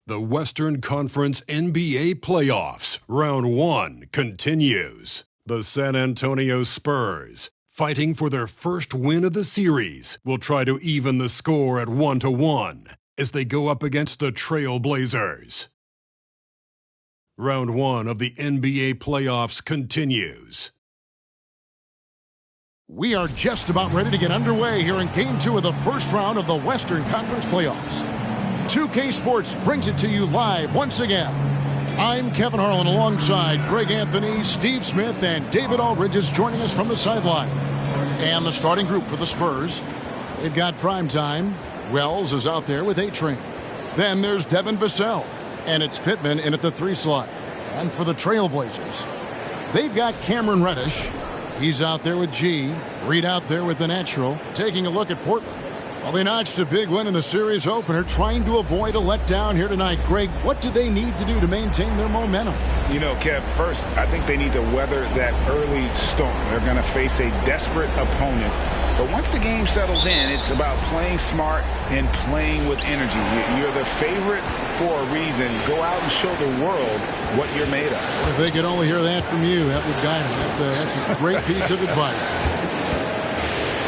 The Western Conference NBA Playoffs, Round 1, continues. The San Antonio Spurs, fighting for their first win of the series, will try to even the score at 1-1 as they go up against the Trail Blazers. Round 1 of the NBA Playoffs continues. We are just about ready to get underway here in Game 2 of the first round of the Western Conference Playoffs. 2K Sports brings it to you live once again. I'm Kevin Harlan alongside Greg Anthony, Steve Smith, and David Aldridge is joining us from the sideline. And the starting group for the Spurs, they've got Primetime. Wells is out there with A-Train. Then there's Devin Vassell, and it's Pittman in at the 3 slot. And for the Trailblazers, they've got Cameron Reddish. He's out there with G. Reed out there with the natural. Taking a look at Portland. Well, they notched a big win in the series opener, trying to avoid a letdown here tonight. Greg, what do they need to do to maintain their momentum? You know, Kev, first, I think they need to weather that early storm. They're going to face a desperate opponent. But once the game settles in, it's about playing smart and playing with energy. You're the favorite for a reason. Go out and show the world what you're made of. If they could only hear that from you, that would guide them. That's a great piece of advice.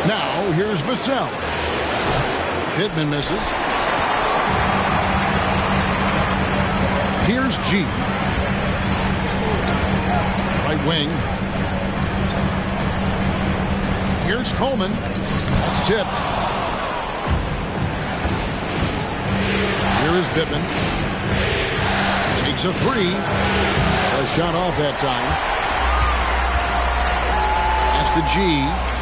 Now, here's Vassell. Pittman misses. Here's G. Right wing. Here's Coleman. That's tipped. Here is Pittman. Takes a 3. A shot off that time. Pass to G.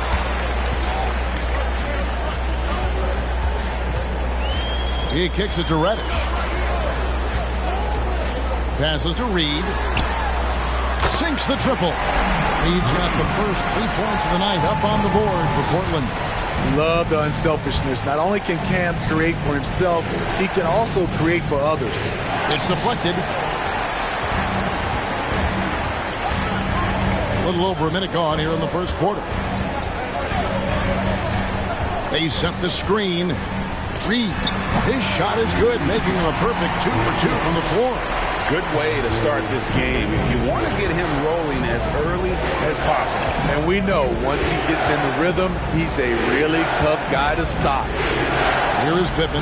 He kicks it to Reddish. Passes to Reed. Sinks the triple. Reed's got the first 3 points of the night up on the board for Portland. Love the unselfishness. Not only can Cam create for himself, he can also create for others. It's deflected. A little over a minute gone here in the first quarter. They set the screen. Reed, his shot is good, making him a perfect 2 for 2 from the floor. Good way to start this game. You want to get him rolling as early as possible. And we know once he gets in the rhythm, he's a really tough guy to stop. Here is Pittman.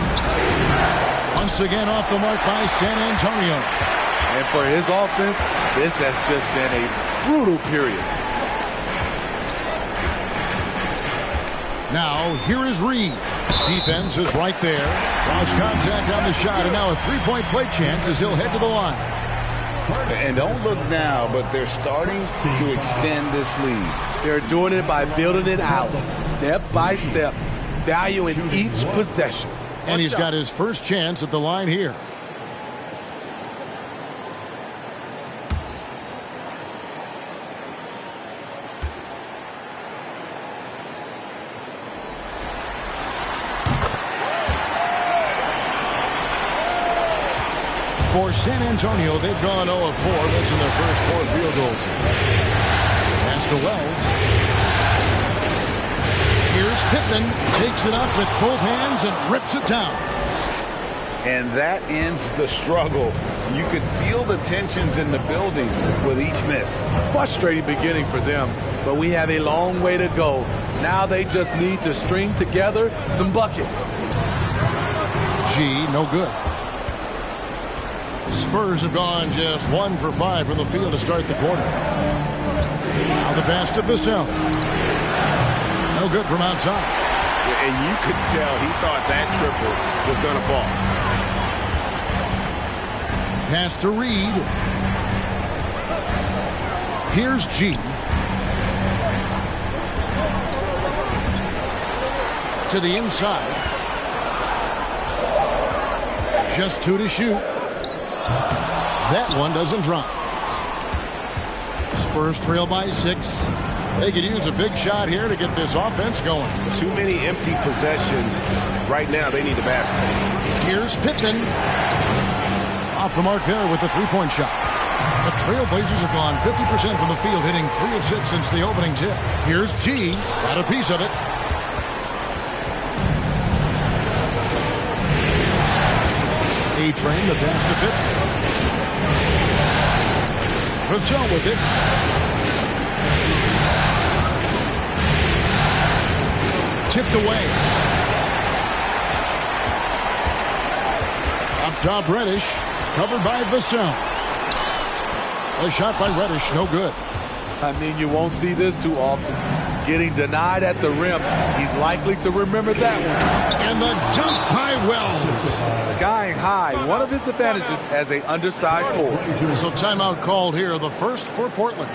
Once again off the mark by San Antonio. And for his offense, this has just been a brutal period. Now, here is Reed. Defense is right there. Lost contact on the shot, and now a 3-point play chance as he'll head to the line. And don't look now, but they're starting to extend this lead. They're doing it by building it out, step by step, valuing each possession. And he's got his first chance at the line here. For San Antonio, they've gone 0 of 4, missing their first 4 field goals. Pass to Wells. Here's Pittman. Takes it up with both hands and rips it down. And that ends the struggle. You could feel the tensions in the building with each miss. Frustrating beginning for them, but we have a long way to go. Now they just need to string together some buckets. G, no good. Spurs have gone just 1 for 5 from the field to start the quarter. Now the pass to Vassell. No good from outside. And you could tell he thought that triple was going to fall. Pass to Reed. Here's G. To the inside. Just 2 to shoot. That one doesn't drop. Spurs trail by 6. They could use a big shot here to get this offense going. Too many empty possessions. Right now, they need a basket. Here's Pittman. Off the mark there with the 3-point shot. The Trailblazers have gone 50% from the field, hitting 3 of 6 since the opening tip. Here's G. Got a piece of it. A-Train, the pass to Pippen. Vassell with it. Tipped away. Up top, Reddish. Covered by Vassell. A shot by Reddish, no good. I mean, you won't see this too often. Getting denied at the rim. He's likely to remember that one. And the dunk by Wells. Skying high, one of his advantages as an undersized forward. So timeout called here, the first for Portland.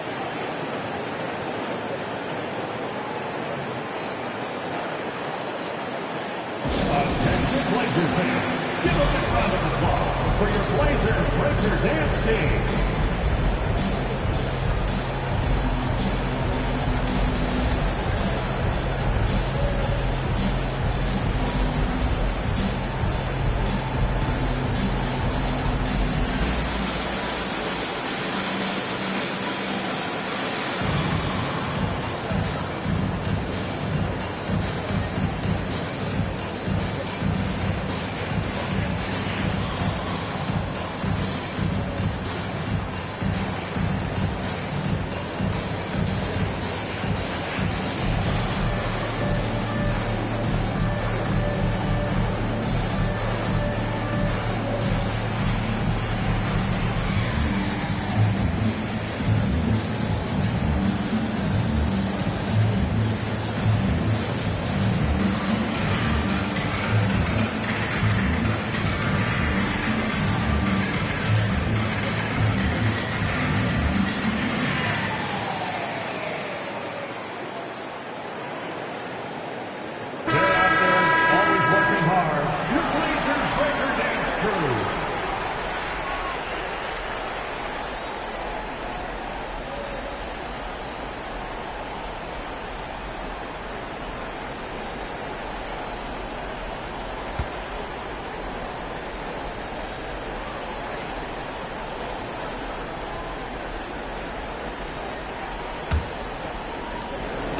Attention Blazers fans. Give a big round of applause for your Blazers Breaker Dance team.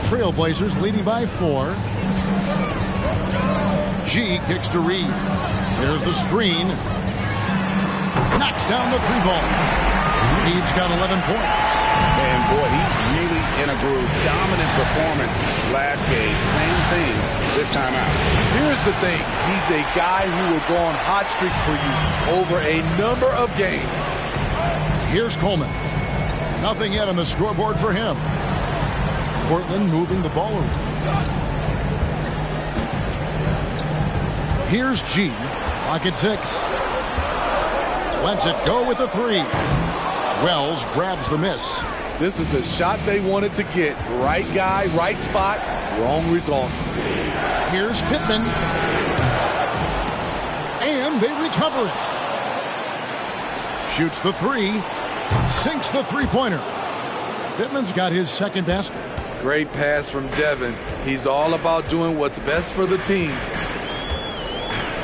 Trailblazers leading by 4. G kicks to Reed. There's the screen. Knocks down the 3-ball. Reed's got 11 points. And boy, he's really in a groove. Dominant performance last game. Same thing this time out. Here's the thing. He's a guy who will go on hot streaks for you over a number of games. Here's Coleman. Nothing yet on the scoreboard for him. Portland moving the ball around. Here's G. Lock at 6. Lets it go with the 3. Wells grabs the miss. This is the shot they wanted to get. Right guy, right spot, wrong result. Here's Pittman. And they recover it. Shoots the 3. Sinks the 3-pointer. Pittman's got his second basket. Great pass from Devin. He's all about doing what's best for the team.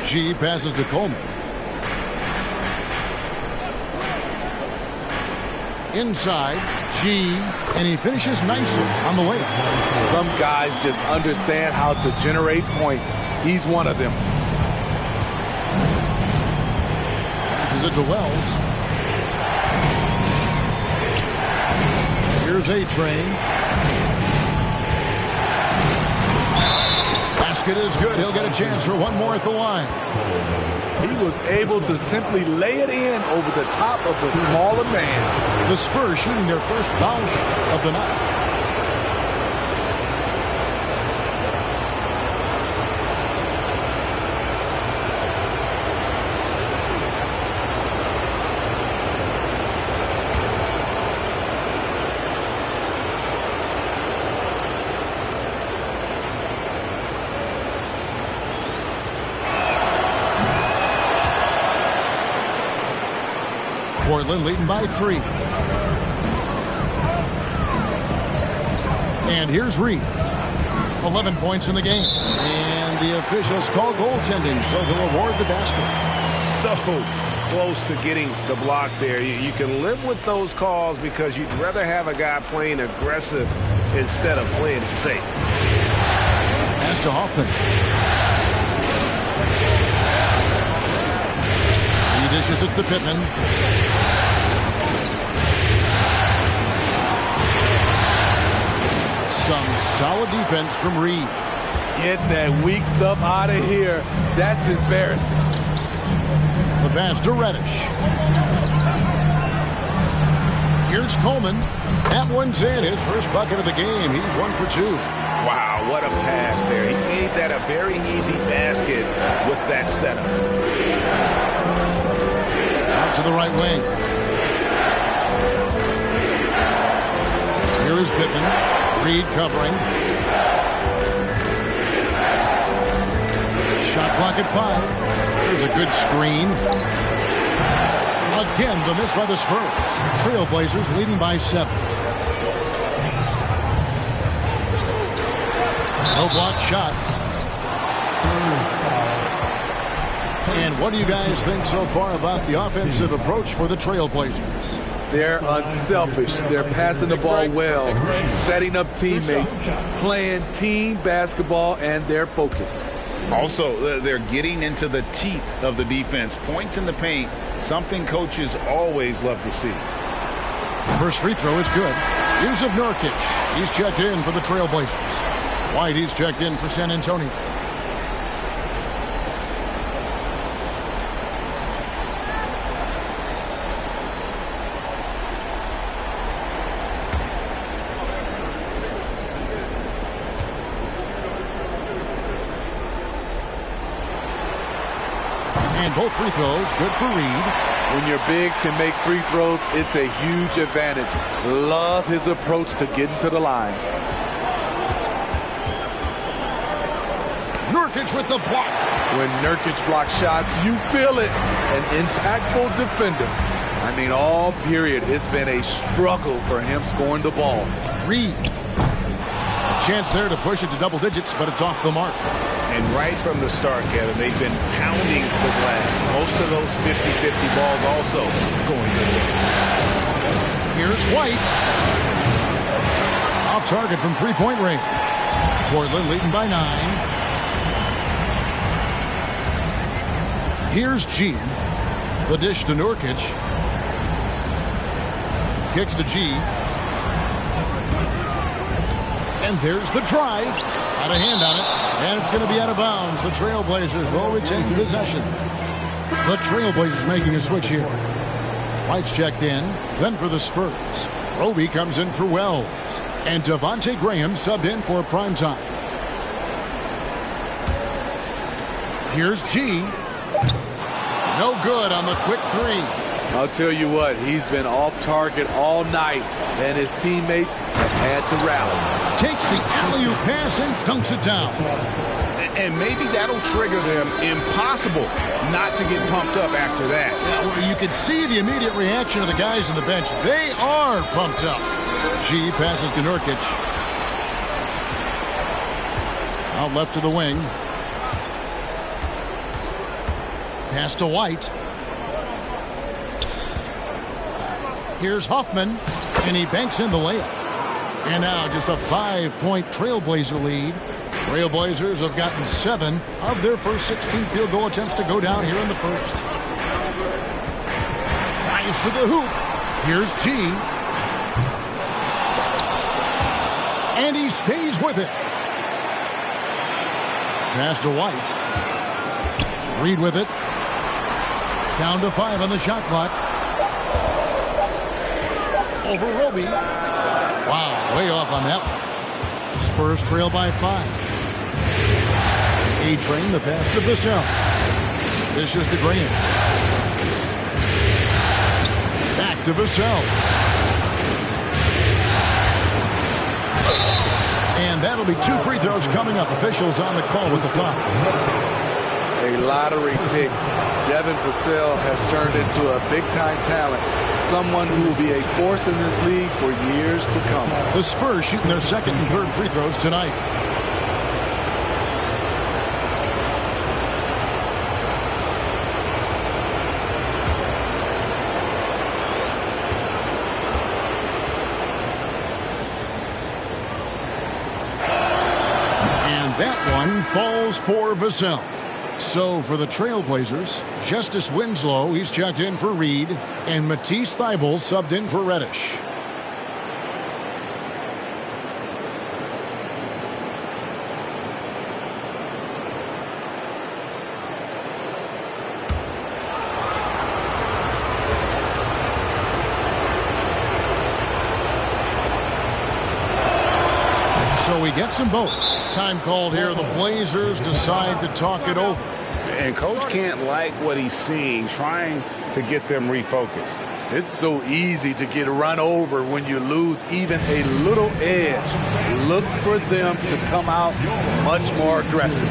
G passes to Coleman. Inside, G, and he finishes nicely on the way. Some guys just understand how to generate points. He's one of them. Passes it to Wells. Here's A-Train. Basket is good. He'll get a chance for one more at the line. He was able to simply lay it in over the top of the smaller man. The Spurs shooting their first foul shot of the night. Portland leading by 3. And here's Reed. 11 points in the game. And the officials call goaltending, so they'll award the basket. So close to getting the block there. You can live with those calls because you'd rather have a guy playing aggressive instead of playing it safe. Pass to Hoffman. Dishes it to Pittman. Some solid defense from Reed. Get that weak stuff out of here. That's embarrassing. The pass to Reddish. Here's Coleman. That one's in. His first bucket of the game. He's 1 for 2. Wow, what a pass there. He made that a very easy basket with that setup. Out to the right wing. Here is Pittman. Reed covering. Shot clock at 5. There's a good screen. Again, the miss by the Spurs. Trailblazers leading by 7. No block shot. And what do you guys think so far about the offensive approach for the Trailblazers? They're unselfish. They're passing the ball well, setting up teammates, playing team basketball, and their focus. Also, they're getting into the teeth of the defense. Points in the paint, something coaches always love to see. First free throw is good. Yusuf Nurkic. He's checked in for the Trailblazers. White, he's checked in for San Antonio. And both free throws good for Reed. When your bigs can make free throws, it's a huge advantage. Love his approach to getting to the line. Nurkic with the block. When Nurkic blocks shots, you feel it. An impactful defender. I mean, all period, it's been a struggle for him scoring the ball. Reed. A chance there to push it to double digits, but it's off the mark. And right from the start, Kevin, they've been pounding the glass. Most of those 50-50 balls also going in. Here's White. Off target from three-point range. Portland leading by 9. Here's G. The dish to Nurkic. Kicks to G. And there's the drive. Got a hand on it. And it's going to be out of bounds. The Trailblazers will retain possession. The Trailblazers making a switch here. White's checked in. Then for the Spurs, Roby comes in for Wells. And Devontae Graham subbed in for primetime. Here's G. No good on the quick 3. I'll tell you what, he's been off target all night, and his teammates have had to rally. Takes the alley-oop pass and dunks it down. And maybe that'll trigger them. Impossible not to get pumped up after that. Yeah, well, you can see the immediate reaction of the guys on the bench. They are pumped up. G passes to Nurkic. Out left to the wing. Pass to White. Here's Huffman, and he banks in the layup. And now just a 5-point Trailblazer lead. Trailblazers have gotten 7 of their first 16 field goal attempts to go down here in the first. Drives to the hoop. Here's G. And he stays with it. Pass to White. Reed with it. Down to 5 on the shot clock. Over Roby. Wow, way off on that one. Spurs trail by 5. A-Train, the pass to Vassell. Dishes to Graham. Back to Vassell. And that'll be 2 free throws coming up. Officials on the call with the foul. A lottery pick. Devin Vassell has turned into a big-time talent. Someone who will be a force in this league for years to come. The Spurs shooting their second and third free throws tonight. And that one falls for Vassell. So for the Trailblazers, Justice Winslow, he's checked in for Reed, and Matisse Thybulle subbed in for Reddish. So he gets them both. Time called here. The Blazers decide to talk it over. And Coach can't like what he's seeing, trying to get them refocused. It's so easy to get run over when you lose even a little edge. Look for them to come out much more aggressive.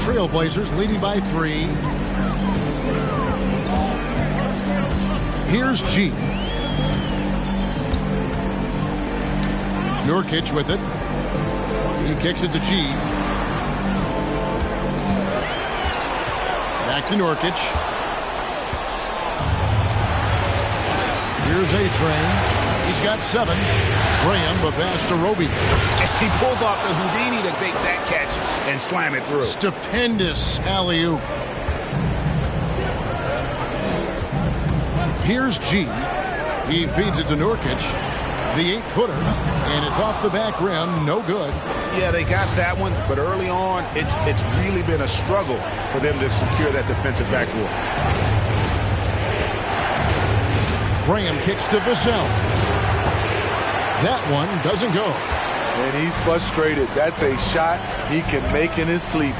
Trailblazers leading by 3. Here's G. Nurkic with it. He kicks it to G. Back to Nurkic. Here's A-Train. He's got 7. Graham, but pass to Roby. He pulls off the Houdini to make that catch and slam it through. Stupendous alley-oop. Here's G. He feeds it to Nurkic. The 8-footer. And it's off the back rim. No good. Yeah, they got that one, but early on, it's really been a struggle for them to secure that defensive backboard. Graham kicks to Vassell. That one doesn't go. And he's frustrated. That's a shot he can make in his sleep.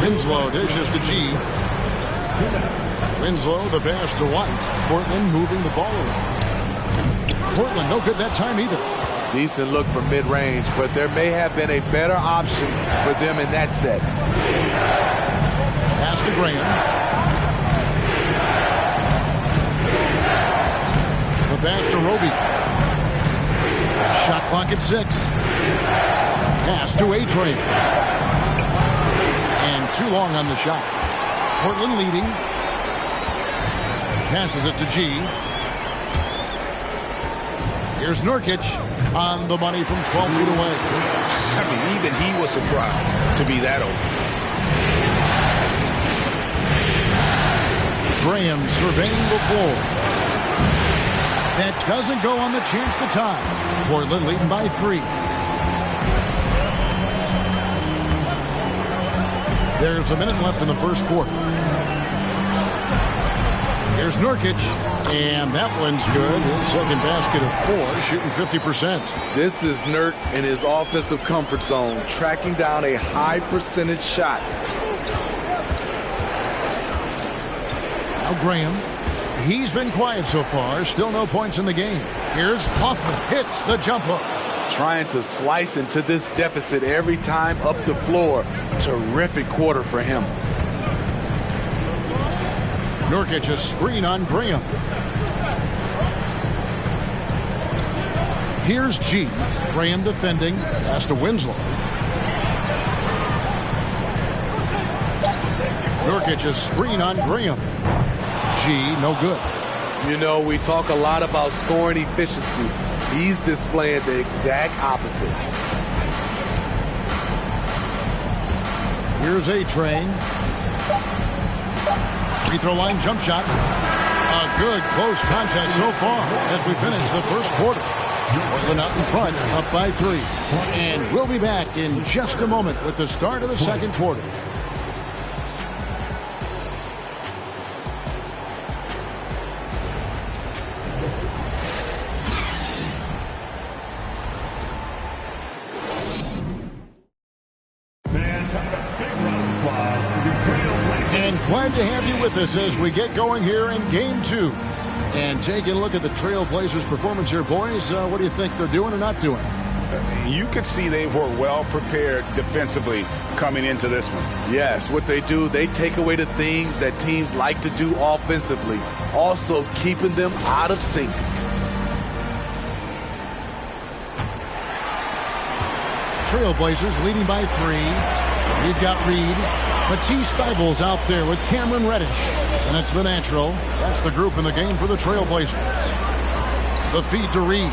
Winslow dishes to G. Winslow, the pass to White. Portland moving the ball around. Portland, no good that time either. Decent look from mid-range, but there may have been a better option for them in that set. Pass to Graham. The pass to Roby. Shot clock at 6. Pass to A-Train. And too long on the shot. Portland leading. Passes it to G. Here's Nurkic on the money from 12 feet away. I mean, even he was surprised to be that open. Graham surveying the floor. That doesn't go on the chance to tie. Portland leading by 3. There's a minute left in the first quarter. Here's Nurkic, and that one's good. His second basket of 4, shooting 50%. This is Nurk in his offensive comfort zone, tracking down a high percentage shot. Now Graham. He's been quiet so far. Still no points in the game. Here's Hoffman. Hits the jump hook. Trying to slice into this deficit every time up the floor. Terrific quarter for him. Nurkic, a screen on Graham. Here's G. Graham defending. Pass to Winslow. Nurkic a screen on Graham. G, no good. You know, we talk a lot about scoring efficiency. He's displaying the exact opposite. Here's A-Train. Free throw line jump shot. A good close contest so far as we finish the first quarter. Portland out in front, up by 3. And we'll be back in just a moment with the start of the second quarter. Glad to have you with us as we get going here in Game 2. And taking a look at the Trailblazers' performance here, boys. What do you think they're doing or not doing? You could see they were well prepared defensively coming into this one. Yes, what they do, they take away the things that teams like to do offensively, also keeping them out of sync. Trailblazers leading by 3. We've got Reed. Matisse Thybulle's out there with Cameron Reddish. And it's the natural. That's the group in the game for the Trailblazers. The feed to Reed.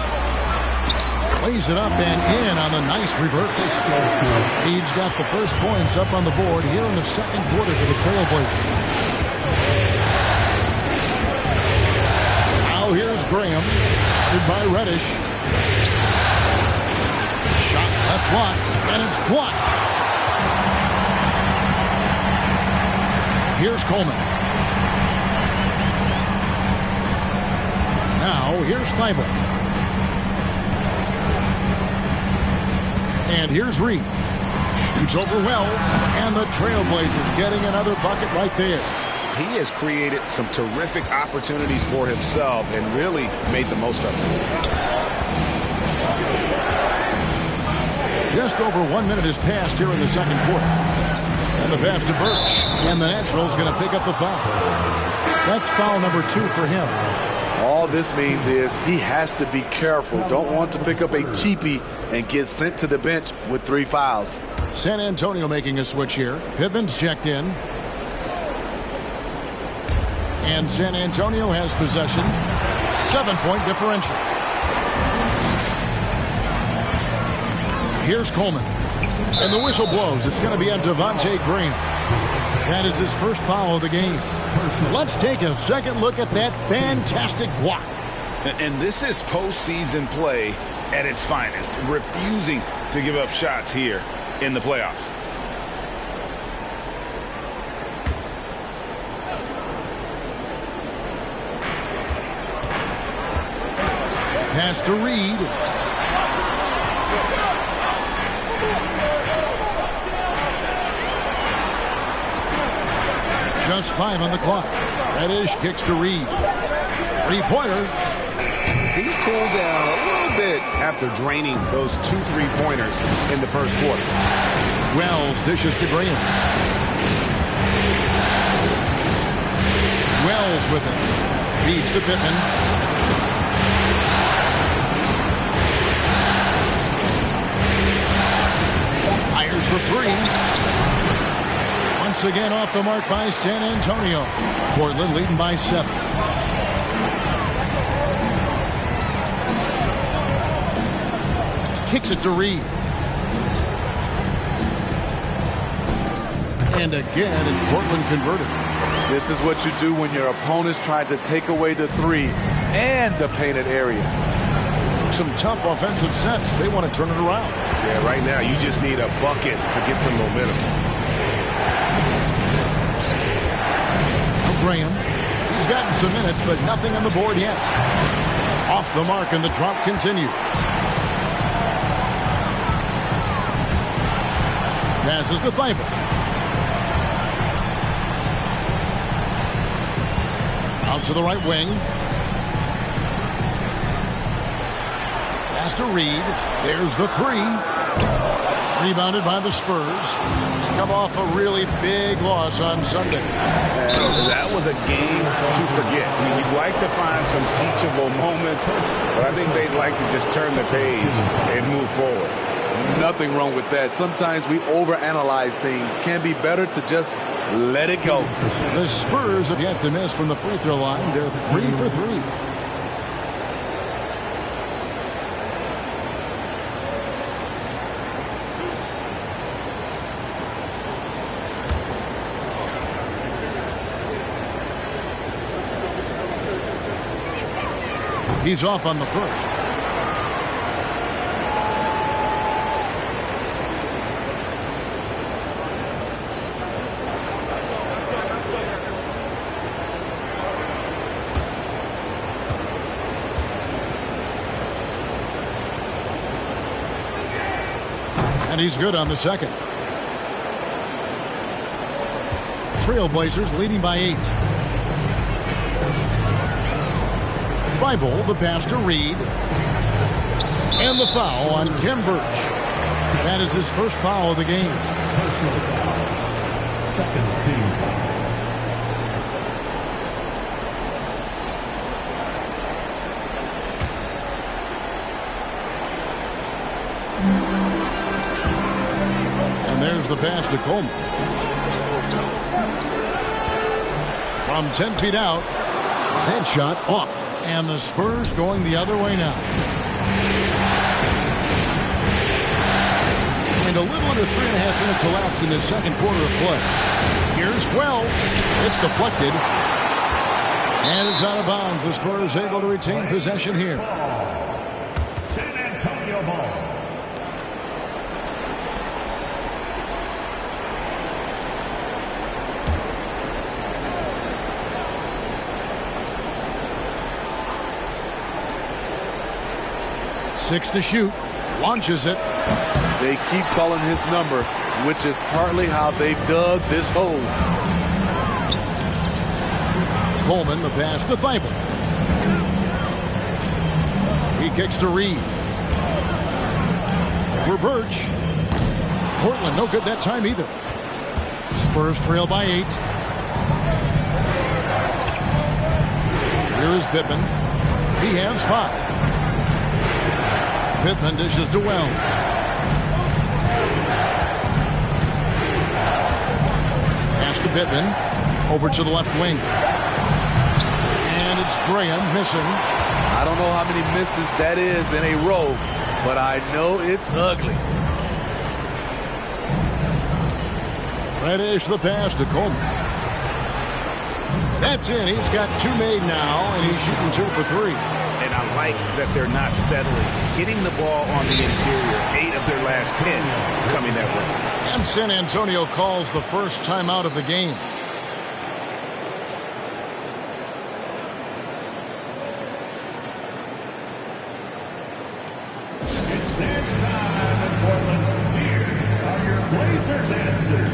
Plays it up and in on the nice reverse. Reed's got the first points up on the board here in the second quarter for the Trailblazers. Now here's Graham. Guarded by Reddish. Shot left block, and it's blocked. Here's Coleman. Now, here's Thybulle. And here's Reed. Shoots over Wells. And the Trailblazers getting another bucket right there. He has created some terrific opportunities for himself and really made the most of them. Just over 1 minute has passed here in the second quarter. And the pass to Birch. And the Natural's going to pick up the foul. That's foul number 2 for him. All this means is he has to be careful. Don't want to pick up a cheapie and get sent to the bench with 3 fouls. San Antonio making a switch here. Pittman's checked in. And San Antonio has possession. 7-point differential. Here's Coleman. And the whistle blows. It's going to be on Devontae Graham. That is his first foul of the game. Let's take a second look at that fantastic block. And this is postseason play at its finest, refusing to give up shots here in the playoffs. Pass to Reed. Just 5 on the clock. Reddish kicks to Reed. 3-pointer. He's cooled down a little bit after draining those 2 3-pointers in the first quarter. Wells dishes to Graham. Wells with it. Feeds to Pittman. Fires the 3. Once again off the mark by San Antonio. Portland leading by 7. Kicks it to Reed. And again, it's Portland converted. This is what you do when your opponent's trying to take away the 3 and the painted area. Some tough offensive sets. They want to turn it around. Yeah, right now you just need a bucket to get some momentum. Graham. He's gotten some minutes, but nothing on the board yet. Off the mark, and the drop continues. Passes to Thybulle. Out to the right wing. Pass to Reed. There's the 3. Rebounded by the Spurs. They come off a really big loss on Sunday. And that was a game to forget. I mean, you'd like to find some teachable moments, but I think they'd like to just turn the page and move forward. Nothing wrong with that. Sometimes we overanalyze things. Can be better to just let it go. The Spurs have yet to miss from the free throw line. They're 3 for 3. He's off on the first. And he's good on the second. Trailblazers leading by 8. Thibault, the pass to Reed. And the foul on Khem Birch. That is his first foul of the game. Personal foul. Second team foul. And there's the pass to Coleman. From 10 feet out. Headshot off. And the Spurs going the other way now. And a little under 3.5 minutes elapsed in the second quarter of play. Here's Wells. It's deflected. And it's out of bounds. The Spurs able to retain possession here. San Antonio ball. Six to shoot. Launches it. They keep calling his number, which is partly how they've dug this hole. Coleman, the pass to Thibault. He kicks to Reed. For Birch. Portland, no good that time either. Spurs trail by 8. Here is Pippen. He has 5. Pittman dishes to Wells. Pass to Pittman. Over to the left wing. And it's Graham missing. I don't know how many misses that is in a row, but I know it's ugly. Reddish the pass to Coleman. That's in. He's got 2 made now, and he's shooting 2 for 3. And I like that they're not settling. Hitting the ball on the interior, 8 of their last 10 coming that way. And San Antonio calls the first timeout of the game. It's dance time in Portland. Here are your Blazer dancers.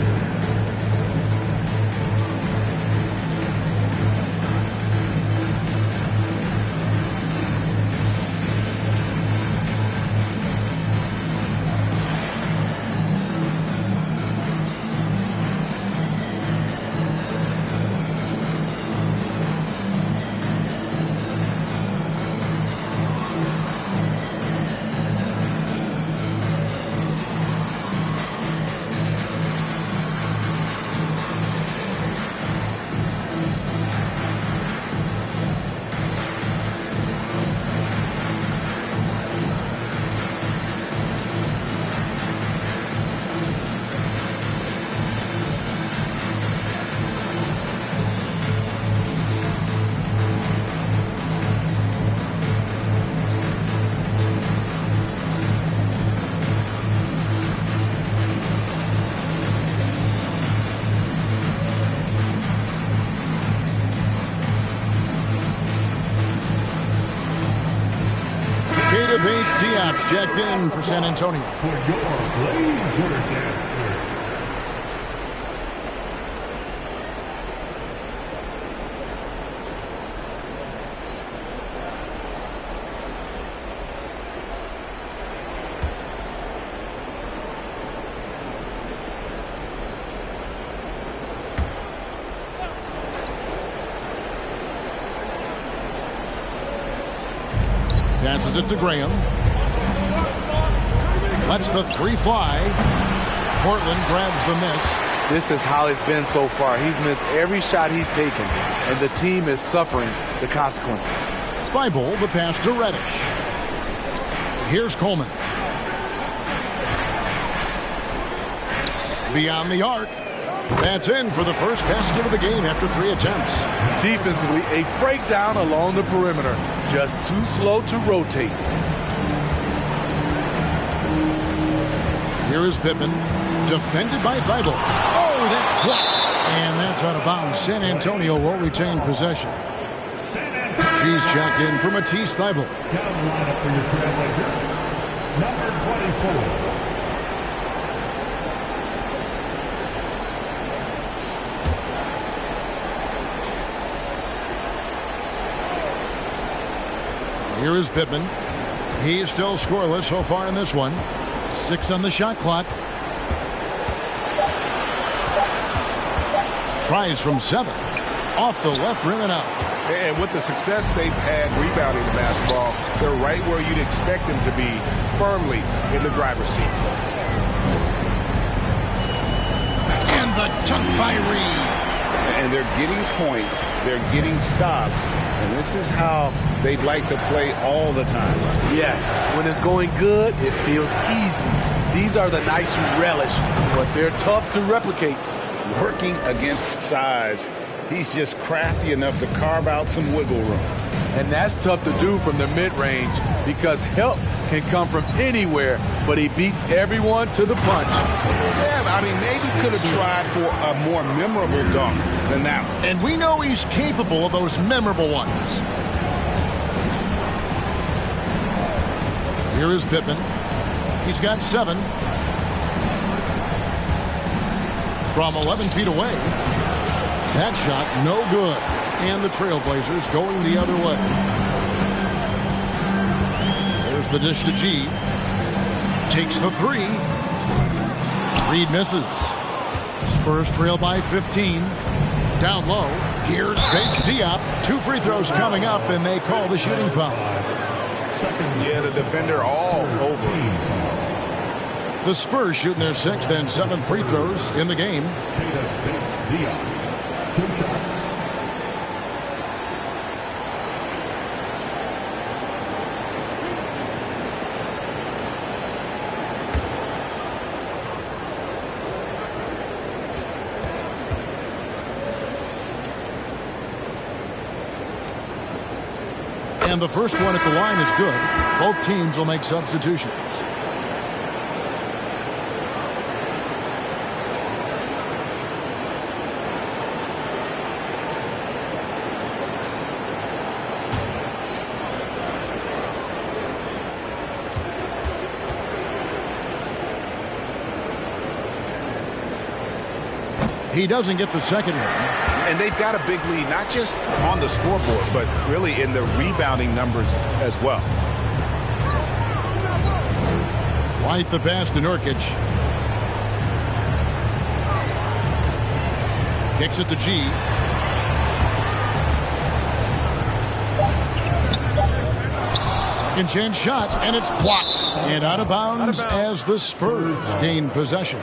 Keita Bates-Diop's checked in for San Antonio. For your Blazer dancers. Passes it to Graham. Lets the three fly. Portland grabs the miss. This is how it's been so far. He's missed every shot he's taken, and the team is suffering the consequences. Thibault, the pass to Reddish. Here's Coleman. Beyond the arc. That's in for the first basket of the game after 3 attempts. Defensively, a breakdown along the perimeter. Just too slow to rotate. Here is Pippen. Defended by Thibault. Oh, that's blocked. And that's out of bounds. San Antonio will retain possession. She's checked in for Matisse Thibault. Down the lineup for your Trailblazer, number 24. Here is Pippen. He's still scoreless so far in this one. 6 on the shot clock. Tries from 7. Off the left rim and out. And with the success they've had rebounding the basketball, they're right where you'd expect them to be, firmly in the driver's seat. And the dunk by Reed. And they're getting points, they're getting stops, and this is how they'd like to play all the time. Yes, when it's going good, it feels easy. These are the nights you relish, but they're tough to replicate. Working against size, he's just crafty enough to carve out some wiggle room. And that's tough to do from the mid-range because help can come from anywhere, but he beats everyone to the punch. Yeah, I mean, maybe could have tried for a more memorable dunk than that one. And we know he's capable of those memorable ones. Here is Pippen. He's got 7. From 11 feet away. That shot, no good. And the Trailblazers going the other way. There's the dish to G. Takes the 3. Reed misses. Spurs trail by 15. Down low. Here's Paige Diop. 2 free throws coming up, and they call the shooting foul. Yeah, the defender all over him. The Spurs shooting their 6th and 7th free throws in the game. And the first one at the line is good. Both teams will make substitutions. He doesn't get the second one. And they've got a big lead, not just on the scoreboard, but really in the rebounding numbers as well. White the pass to Nurkic. Kicks it to G. Second chance shot, and it's blocked. And out of bounds as the Spurs gain possession.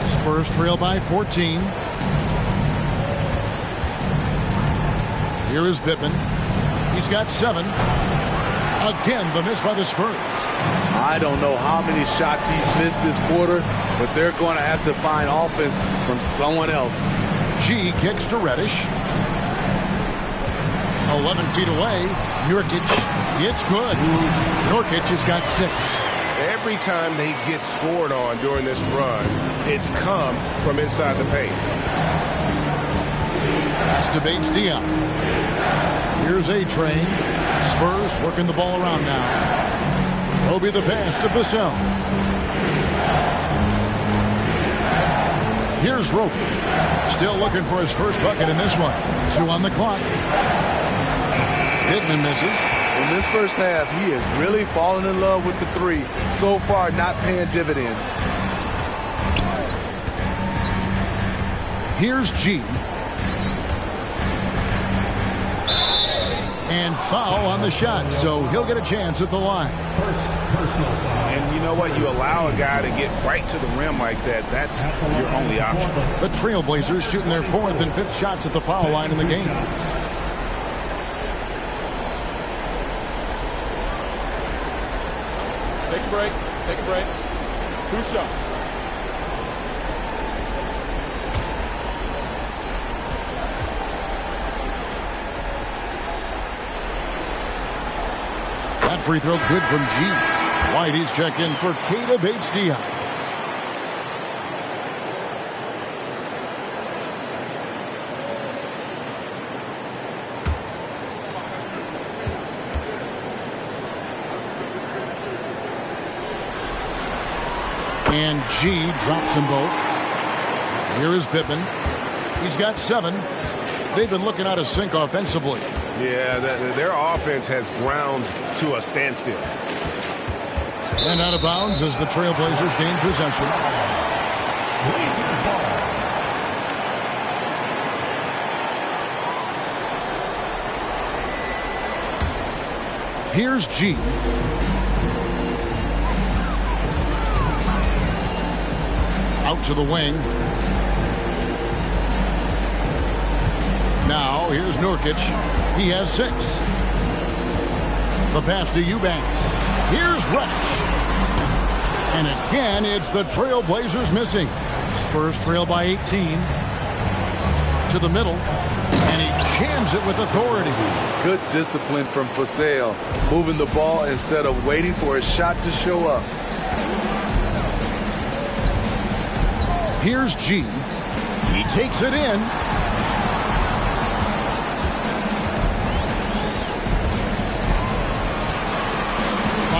Spurs trail by 14. Here is Pippen. He's got 7. Again, the miss by the Spurs. I don't know how many shots he's missed this quarter, but they're going to have to find offense from someone else. G kicks to Reddish. 11 feet away. Nurkic. It's good. Nurkic has got 6. Every time they get scored on during this run, it's come from inside the paint. Pass to Bates Diop. Here's A-Train. Spurs working the ball around now. Will be the pass to Vassell. Here's Roby. Still looking for his first bucket in this one. 2 on the clock. Pittman misses. In this first half, he is really falling in love with the 3. So far, not paying dividends. Here's G. And foul on the shot, so he'll get a chance at the line. And you know what? You allow a guy to get right to the rim like that. That's your only option. The Trailblazers shooting their 4th and 5th shots at the foul line in the game. Take a break. Take a break. 2 shots. That free throw good from G. Whitey's checked in for Keita Bates-Diop. And G drops them both. Here is Pippen. He's got 7. They've been looking out of sync offensively. Yeah, their offense has ground to a standstill. And out of bounds as the Trailblazers gain possession. Here's G. Out to the wing. Now, here's Nurkic. He has 6. The pass to Eubanks. Here's Reddish. And again, it's the Trailblazers missing. Spurs trail by 18. To the middle. And he jams it with authority. Good discipline from Vassell, moving the ball instead of waiting for a shot to show up. Here's G. He takes it in.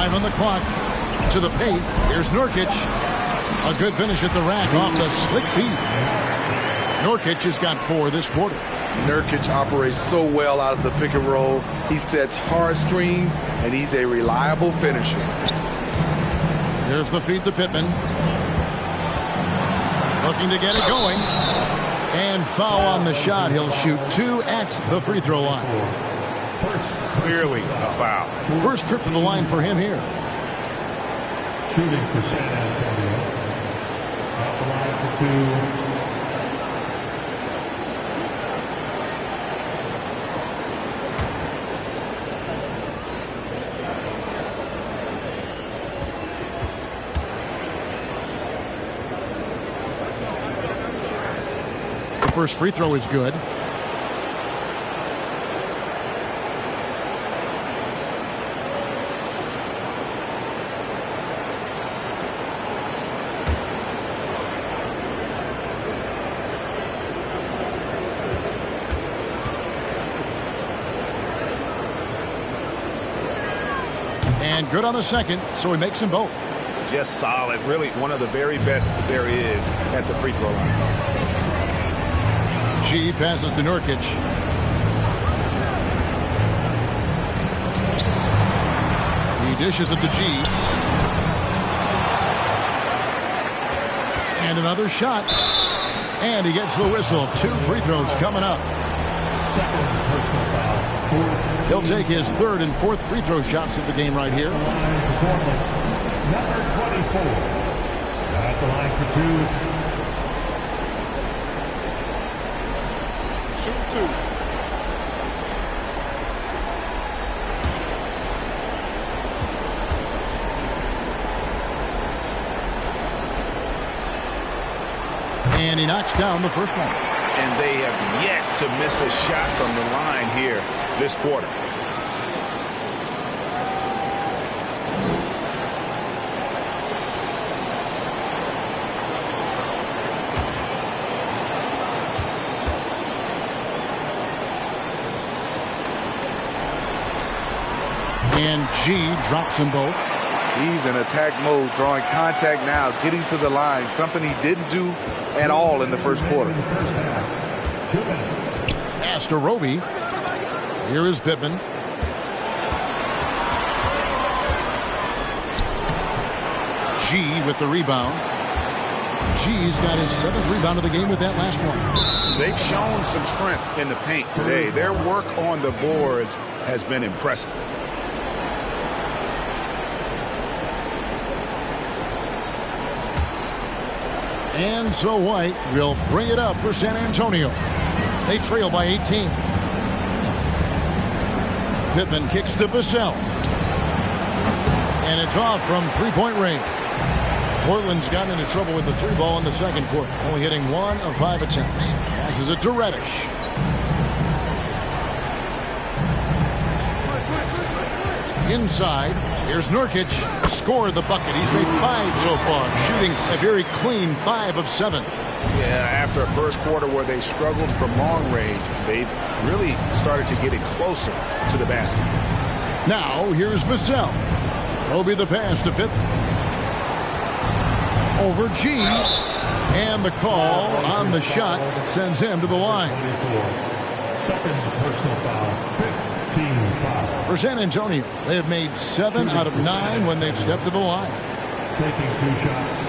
On the clock. To the paint. Here's Nurkic. A good finish at the rack off the slick feet. Nurkic has got 4 this quarter. Nurkic operates so well out of the pick and roll. He sets hard screens, and he's a reliable finisher. Here's the feed to Pippen. Looking to get it going. And foul on the shot. He'll shoot 2 at the free throw line. Clearly a foul. First trip to the line for him here. Shooting for San Antonio. At the line for 2. The first free throw is good. And good on the second, so he makes them both. Just solid. Really one of the very best there is at the free throw line. G passes to Nurkic. He dishes it to G. And another shot. And he gets the whistle. 2 free throws coming up. Second personal foul. 4th. He'll take his 3rd and 4th free throw shots of the game right here. Number 24. At the line for 2. Shoot 2. And he knocks down the first one. And they have yet to miss a shot from the line here this quarter. And G drops them both. He's in attack mode, drawing contact now, getting to the line, something he didn't do at all in the first quarter. Pass to Roby. Here is Pippen. G with the rebound. G's got his 7th rebound of the game with that last one. They've shown some strength in the paint today. Their work on the boards has been impressive. And so White will bring it up for San Antonio. They trail by 18. Pittman kicks to Vassell. And it's off from three-point range. Portland's gotten into trouble with the 3-ball in the second quarter, only hitting 1 of 5 attempts. Passes it to Reddish. Inside, here's Nurkic. Scored the bucket. He's made 5 so far, shooting a very clean 5 of 7. Yeah, after a first quarter where they struggled from long range, they've really started to get it closer to the basket. Now, here's Vassell. Roby the pass to Pittman. Over G. And the call on the shot that sends him to the line. Second personal foul, 15 foul. For San Antonio, they have made 7 out of 9 when they've stepped to the line. Taking 2 shots.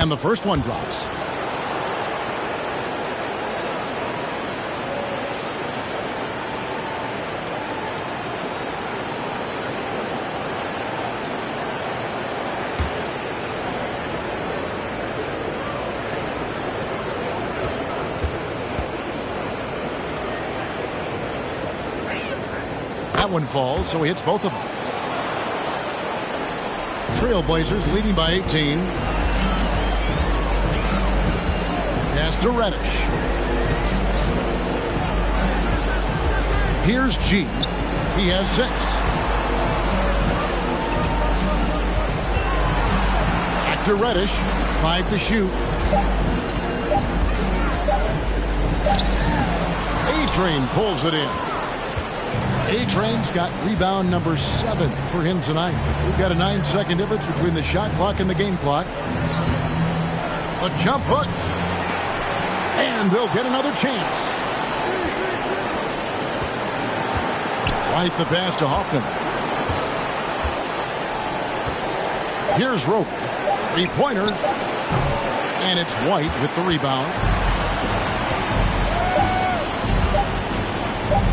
And the first one drops. That one falls, so he hits both of them. Trailblazers leading by 18. Pass to Reddish. Here's G. He has 6. Back to Reddish. 5 to shoot. A-Train pulls it in. A-Train's got rebound number 7 for him tonight. We've got a 9-second difference between the shot clock and the game clock. A jump hook. And they'll get another chance. White the pass to Hoffman. Here's Rope. 3-pointer. And it's White with the rebound.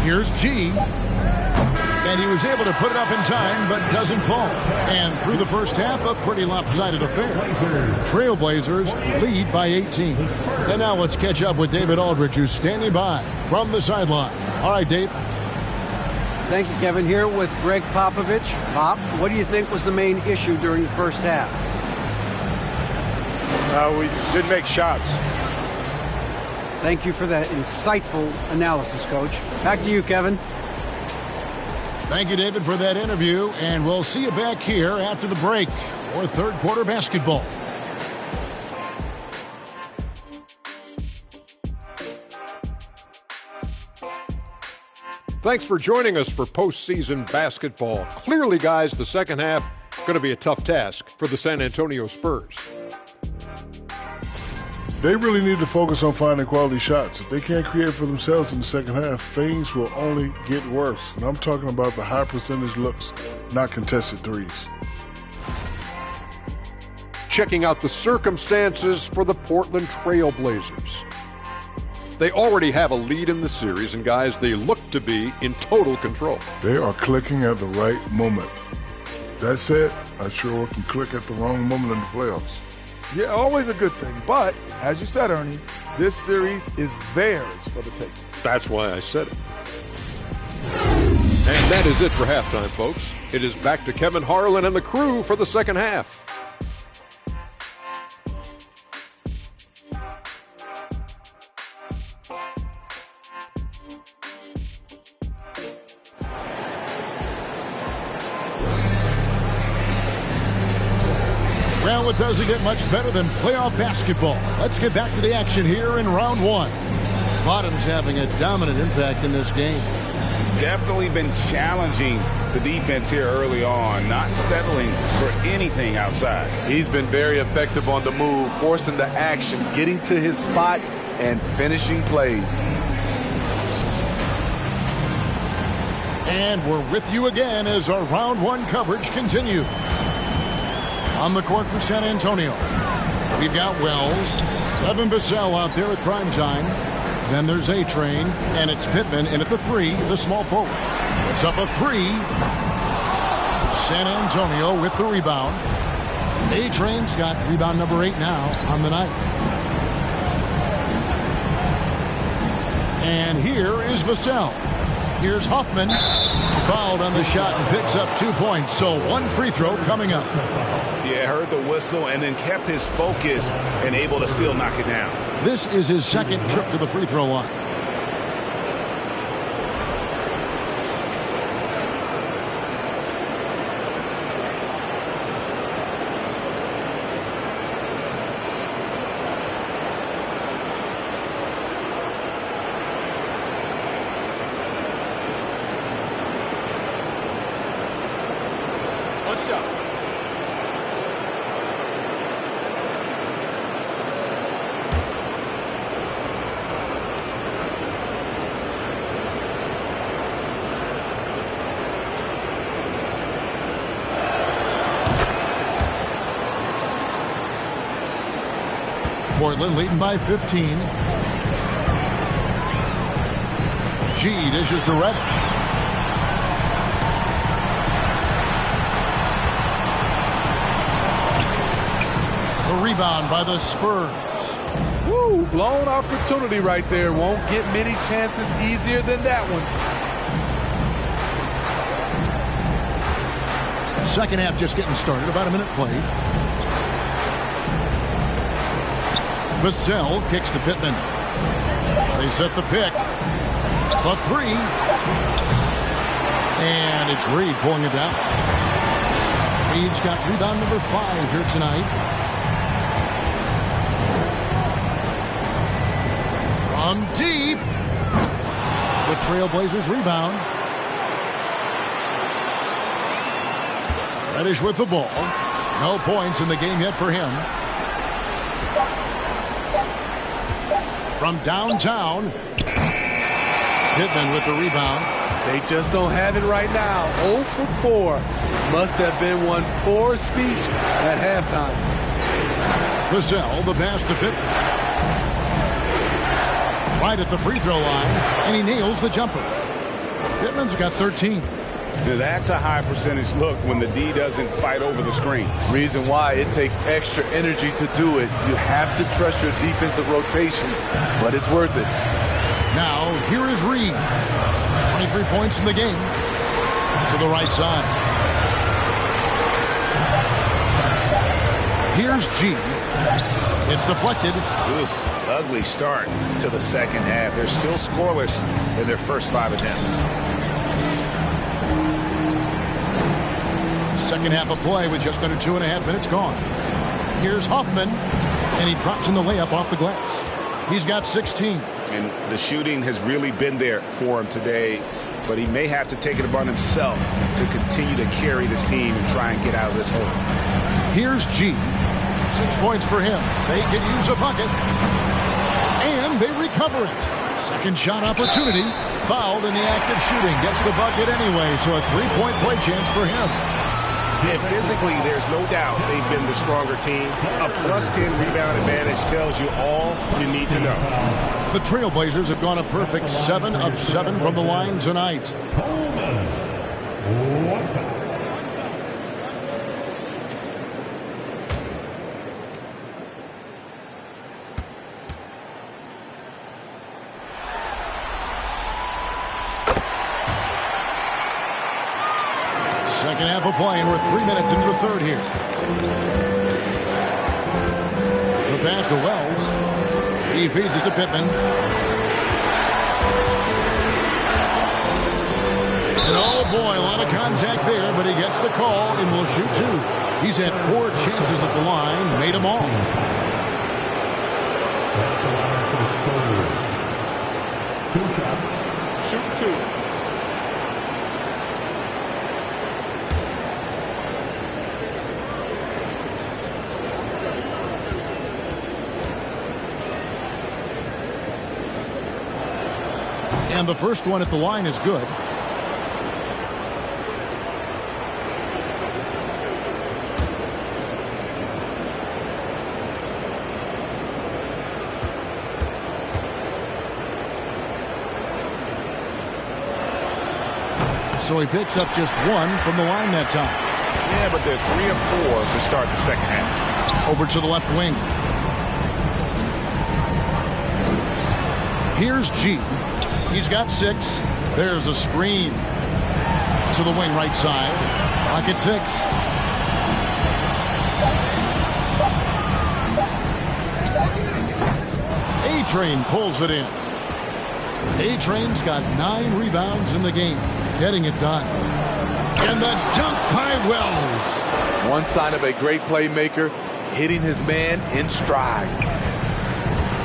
Here's G. And he was able to put it up in time, but doesn't fall. And through the first half, a pretty lopsided affair. Trailblazers lead by 18. And now let's catch up with David Aldridge, who's standing by from the sideline. All right, Dave. Thank you, Kevin. Here with Greg Popovich. Pop, what do you think was the main issue during the first half? We didn't make shots. Thank you for that insightful analysis, Coach. Back to you, Kevin. Thank you, David, for that interview, and we'll see you back here after the break for third quarter basketball. Thanks for joining us for postseason basketball. Clearly, guys, the second half going to be a tough task for the San Antonio Spurs. They really need to focus on finding quality shots. If they can't create for themselves in the second half, things will only get worse. And I'm talking about the high percentage looks, not contested threes. Checking out the circumstances for the Portland Trailblazers. They already have a lead in the series, and guys, they look to be in total control. They are clicking at the right moment. That said, I sure can click at the wrong moment in the playoffs. Yeah, always a good thing. But, as you said, Ernie, this series is theirs for the taking. That's why I said it. And that is it for halftime, folks. It is back to Kevin Harlan and the crew for the second half. Well, it doesn't get much better than playoff basketball. Let's get back to the action here in round one. Bottom's having a dominant impact in this game. Definitely been challenging the defense here early on, not settling for anything outside. He's been very effective on the move, forcing the action, getting to his spots, and finishing plays. And we're with you again as our round one coverage continues. On the court for San Antonio, we've got Wells, Devin Vassell out there at prime time. Then there's A-Train, and it's Pittman in at the 3, the small forward. It's up a 3. San Antonio with the rebound. A-Train's got rebound number 8 now on the night. And here is Vassell. Here's Hoffman. Fouled on the shot and picks up 2 points. So 1 free throw coming up. Yeah, heard the whistle and then kept his focus and able to still knock it down. This is his second trip to the free throw line. One shot. Portland leading by 15. G dishes to Reddish. The rebound by the Spurs. Woo, blown opportunity right there. Won't get many chances easier than that one. Second half just getting started. About a minute played. Vassell kicks to Pittman. They set the pick. The 3. And it's Reed pulling it down. Reed's got rebound number 5 here tonight. From deep. The Trailblazers rebound. Reddish with the ball. No points in the game yet for him. From downtown, Pittman with the rebound. They just don't have it right now. 0 for 4. Must have been one poor speech at halftime. Vassell, the pass to Pittman. Right at the free throw line, and he nails the jumper. Pittman's got 13. That's a high percentage look when the D doesn't fight over the screen. Reason why it takes extra energy to do it. You have to trust your defensive rotations, but it's worth it. Now, here is Reed. 23 points in the game. To the right side. Here's G. It's deflected. Ugly start to the second half. They're still scoreless in their first 5 attempts. Second half of play with just under 2.5 minutes gone. Here's Hoffman, and he drops in the layup off the glass. He's got 16. And the shooting has really been there for him today, but he may have to take it upon himself to continue to carry this team and try and get out of this hole. Here's G. 6 points for him. They can use a bucket. And they recover it. Second shot opportunity. Fouled in the act of shooting. Gets the bucket anyway, so a 3-point play chance for him. And physically, there's no doubt they've been the stronger team. A +10 rebound advantage tells you all you need to know. The Trailblazers have gone a perfect 7 of 7 from the line tonight. Second half of play, and we're 3 minutes into the third here. The pass to Wells. He feeds it to Pittman. And oh boy, a lot of contact there, but he gets the call and will shoot 2. He's had 4 chances at the line, made them all. Shoot 2. And the first one at the line is good. So he picks up just one from the line that time. Yeah, but they're 3 of 4 to start the second half. Over to the left wing. Here's G. He's got 6. There's a screen. To the wing right side. Pocket 6. A-Train pulls it in. A-Train's got 9 rebounds in the game. Getting it done. And the dunk by Wells. One sign of a great playmaker, hitting his man in stride.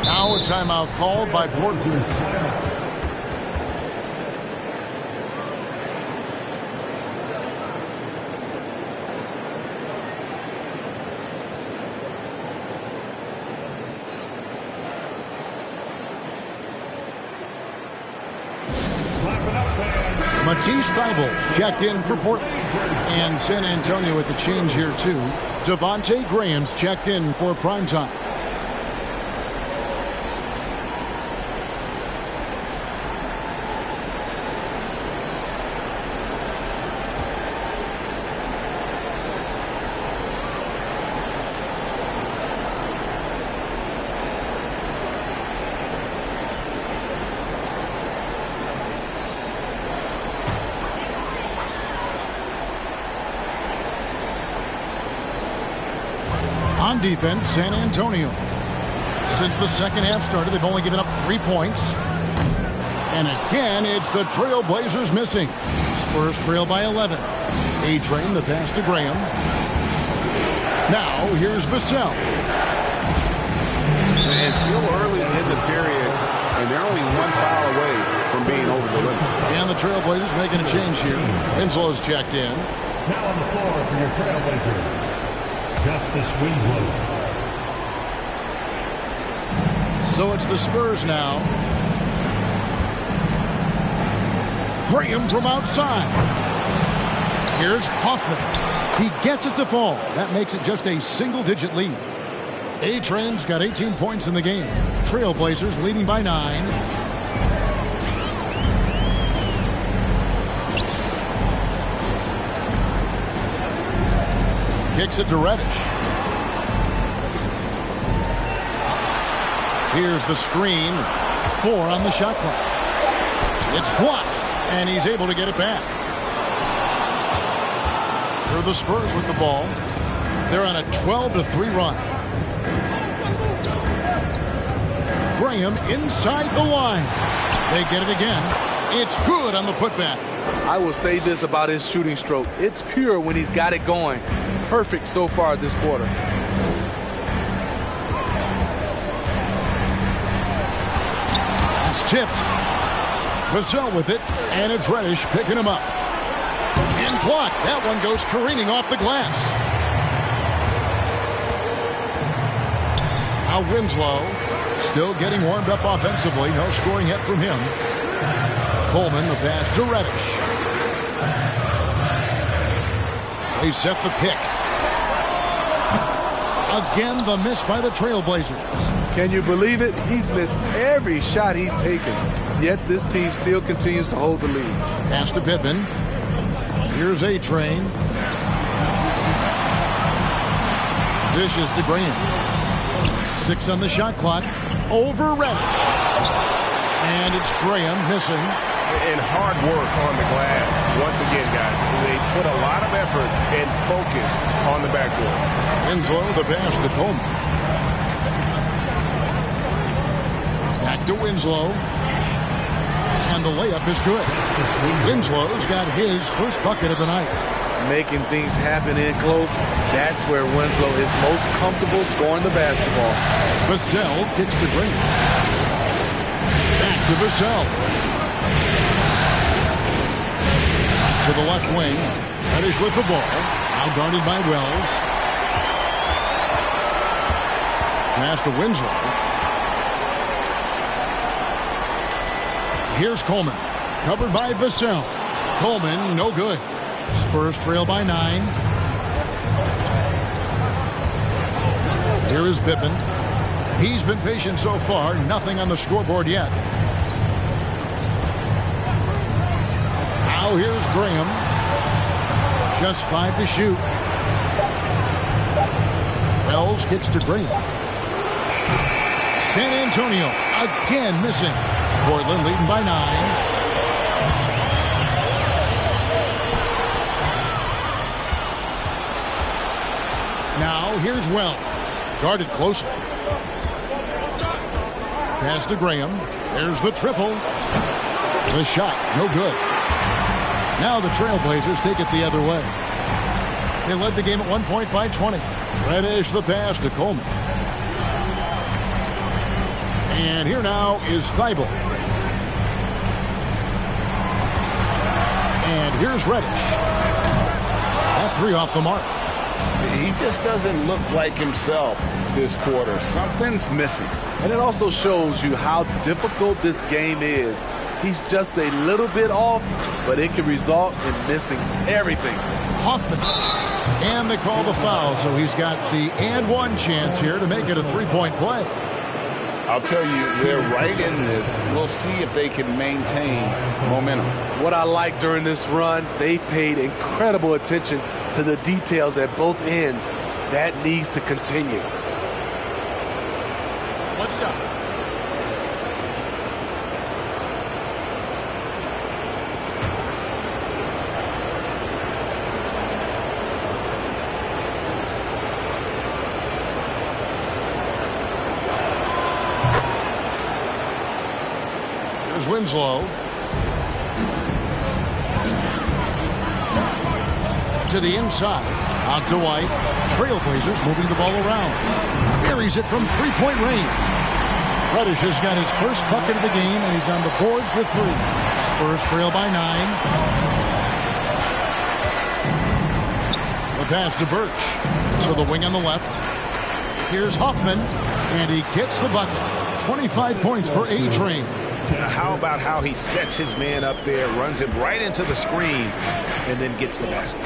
Now a timeout called by Portland. Matisse Thybulle checked in for Portland. And San Antonio with the change here, too. Devontae Graham's checked in for primetime. On defense, San Antonio. Since the second half started, they've only given up 3 points. And again, it's the Trailblazers missing. Spurs trail by 11. A-Train, the pass to Graham. Now, here's Vassell. And still early in the period, and they're only 1 foul away from being over the limit. And the Trailblazers making a change here. Winslow's checked in. Now on the floor for your Trailblazers, Justice Winslow. So it's the Spurs now. Graham from outside. Here's Hoffman. He gets it to fall. That makes it just a single-digit lead. A-Train's got 18 points in the game. Trailblazers leading by 9. Kicks it to Reddish. Here's the screen. 4 on the shot clock. It's blocked, and he's able to get it back. Here are the Spurs with the ball. They're on a 12-3 run. Graham inside the line. They get it again. It's good on the putback. I will say this about his shooting stroke. It's pure when he's got it going. Perfect so far this quarter. It's tipped. Vassell with it, and it's Reddish picking him up. And blocked. That one goes careening off the glass. Now Winslow still getting warmed up offensively. No scoring yet from him. Coleman, the pass to Reddish. They set the pick. Again, the miss by the Trailblazers. Can you believe it? He's missed every shot he's taken. Yet this team still continues to hold the lead. Pass to Pippen. Here's A-Train. Dishes to Graham. 6 on the shot clock. Over Reddish. And it's Graham missing. And hard work on the glass. Once again, guys, they put a lot of effort and focus on the backboard. Winslow, the pass to Coleman. Back to Winslow. And the layup is good. Winslow's got his first bucket of the night. Making things happen in close, that's where Winslow is most comfortable scoring the basketball. Vassell kicks to Graham. Back to Vassell. To the left wing. Reddish with the ball. Now guarded by Wells. Pass to Winslow. Here's Coleman. Covered by Vassell. Coleman, no good. Spurs trail by 9. Here is Pippen. He's been patient so far. Nothing on the scoreboard yet. Now here's Graham. Just 5 to shoot. Wells kicks to Graham. San Antonio again missing. Portland leading by 9. Now here's Wells. Guarded closely. Pass to Graham. There's the triple. The shot, no good. Now the Trailblazers take it the other way. They led the game at 1 point by 20. Reddish the pass to Coleman. And here now is Thibault. And here's Reddish. That 3 off the mark. He just doesn't look like himself this quarter. Something's missing. And it also shows you how difficult this game is. He's just a little bit off, but it can result in missing everything. Hoffman. And they call the foul, so he's got the and one chance here to make it a 3-point play. I'll tell you, they're right in this. We'll see if they can maintain momentum. What I like during this run, they paid incredible attention to the details at both ends. That needs to continue. What's up? Here's Winslow. To the inside. Out to White. Trailblazers moving the ball around. Buries it from 3-point range. Reddish has got his first bucket of the game, and he's on the board for 3. Spurs trail by 9. The pass to Birch. So the wing on the left. Here's Hoffman, and he gets the bucket. 25 points for A-Train. How about how he sets his man up there, runs him right into the screen, and then gets the basket.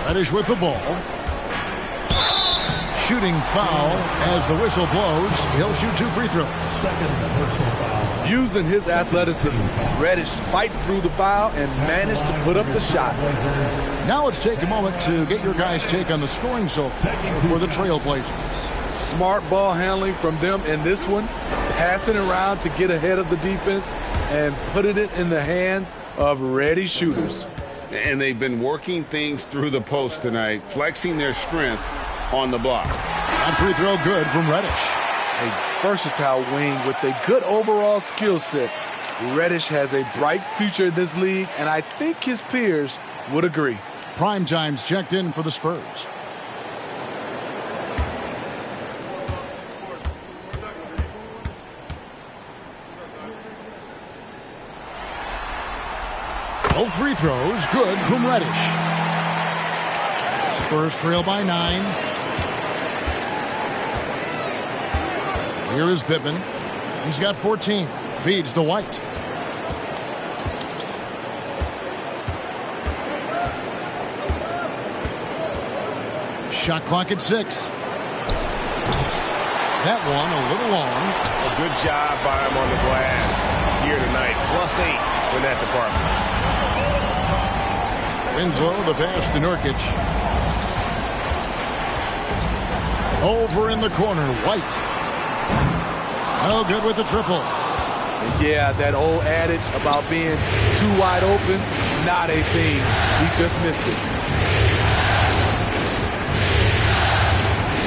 Reddish with the ball. Shooting foul as the whistle blows. He'll shoot 2 free throws. Using his athleticism, Reddish fights through the foul and managed to put up the shot. Now let's take a moment to get your guys' take on the scoring so far for the Trailblazers. Smart ball handling from them in this one, passing around to get ahead of the defense and putting it in the hands of ready shooters. And they've been working things through the post tonight, flexing their strength on the block. And free throw good from Reddish. A versatile wing with a good overall skill set. Reddish has a bright future in this league, and I think his peers would agree. Prime time's checked in for the Spurs. Both free throws good from Reddish. Spurs trail by 9. Here is Pippen. He's got 14. Feeds to White. Shot clock at 6. That one a little long. A good job by him on the glass here tonight. +8 in that department. Winslow, the pass to Nurkic. Over in the corner, White. No good with the triple. And yeah, that old adage about being too wide open, not a thing. He just missed it.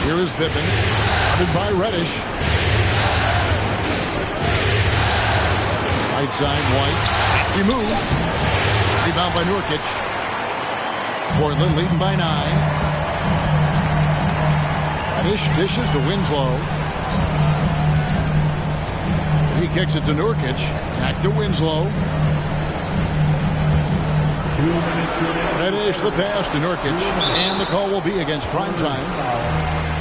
Here is Pippen, guarded by Reddish. Right side, White. He moves. Rebound by Nurkic. Portland leading by 9. Reddish dishes to Winslow. He kicks it to Nurkic. Back to Winslow. Reddish the pass to Nurkic. And the call will be against Primetime.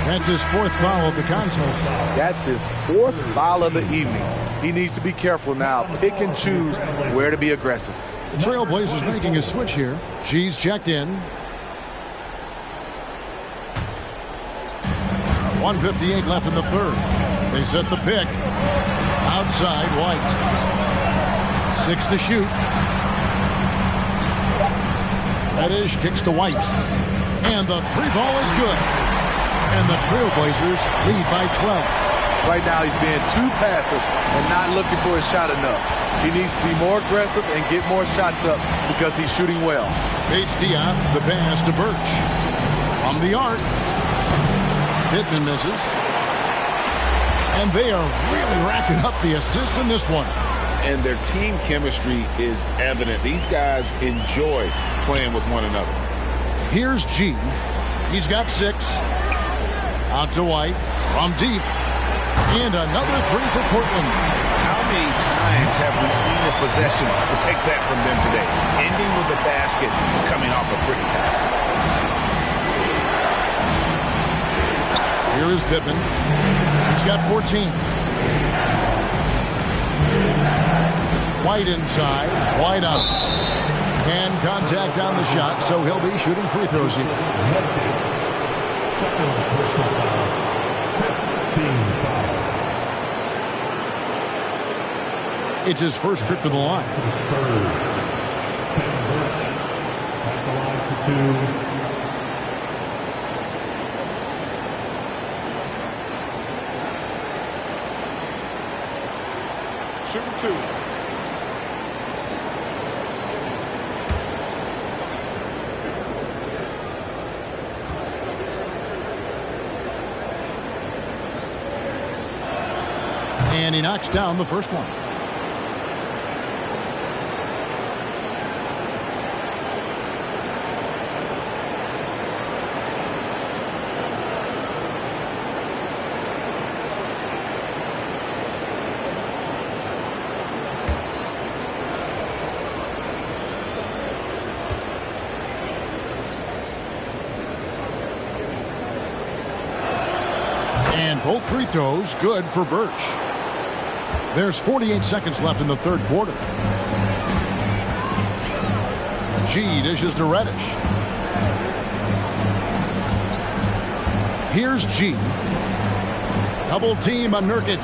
That's his fourth foul of the contest. That's his fourth foul of the evening. He needs to be careful now. Pick and choose where to be aggressive. The Trailblazers making a switch here. G's checked in. 1:58 left in the third. They set the pick. Outside, White. 6 to shoot. Reddish kicks to White. And the three ball is good. And the Trailblazers lead by 12. Right now he's being too passive and not looking for a shot enough. He needs to be more aggressive and get more shots up because he's shooting well. Paige Diop, the pass to Birch. From the arc. Pittman misses. And they are really racking up the assists in this one. And their team chemistry is evident. These guys enjoy playing with one another. Here's G. He's got 6. Out to White. From deep. And another three for Portland. How many times have we seen a possession like that from them today? Ending with the basket, coming off a pretty pass. Here is Pittman. He's got 14. White inside. White out. And contact on the shot, so he'll be shooting free throws here. It's his first trip to the line. At the line for 2. Shooting 2. And he knocks down the first one. And both free throws good for Birch. There's 48 seconds left in the third quarter. G dishes to Reddish. Here's G. Double team on Nurkic.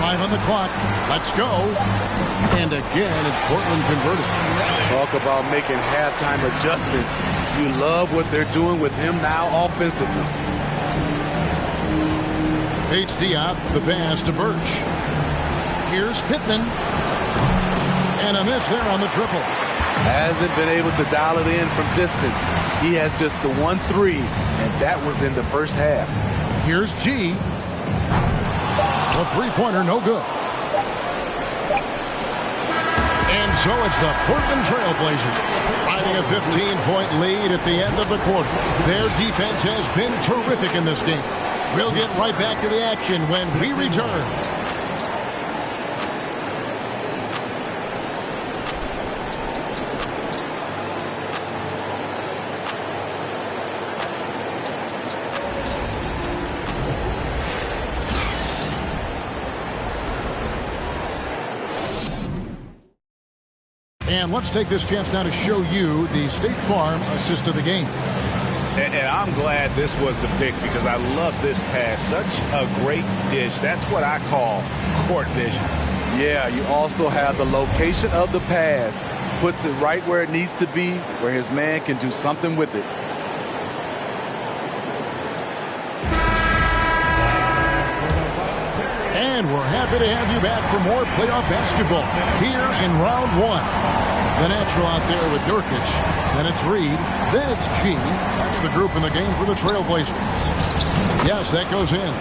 5 on the clock. Let's go. And again, it's Portland converted. Talk about making halftime adjustments. You love what they're doing with him now offensively. Paige Diop, the pass to Birch. Here's Pittman. And a miss there on the triple. Hasn't been able to dial it in from distance. He has just the 1-3, and that was in the first half. Here's G. The three-pointer, no good. And so it's the Portland Trailblazers riding a 15-point lead at the end of the quarter. Their defense has been terrific in this game. We'll get right back to the action when we return. And let's take this chance now to show you the State Farm assist of the game. And I'm glad this was the pick because I love this pass. Such a great dish. That's what I call court vision. Yeah, you also have the location of the pass. Puts it right where it needs to be, where his man can do something with it. And we're happy to have you back for more playoff basketball here in round 1. The natural out there with Nurkic. Then it's Reed. Then it's G. That's the group in the game for the Trailblazers. Yes, that goes in.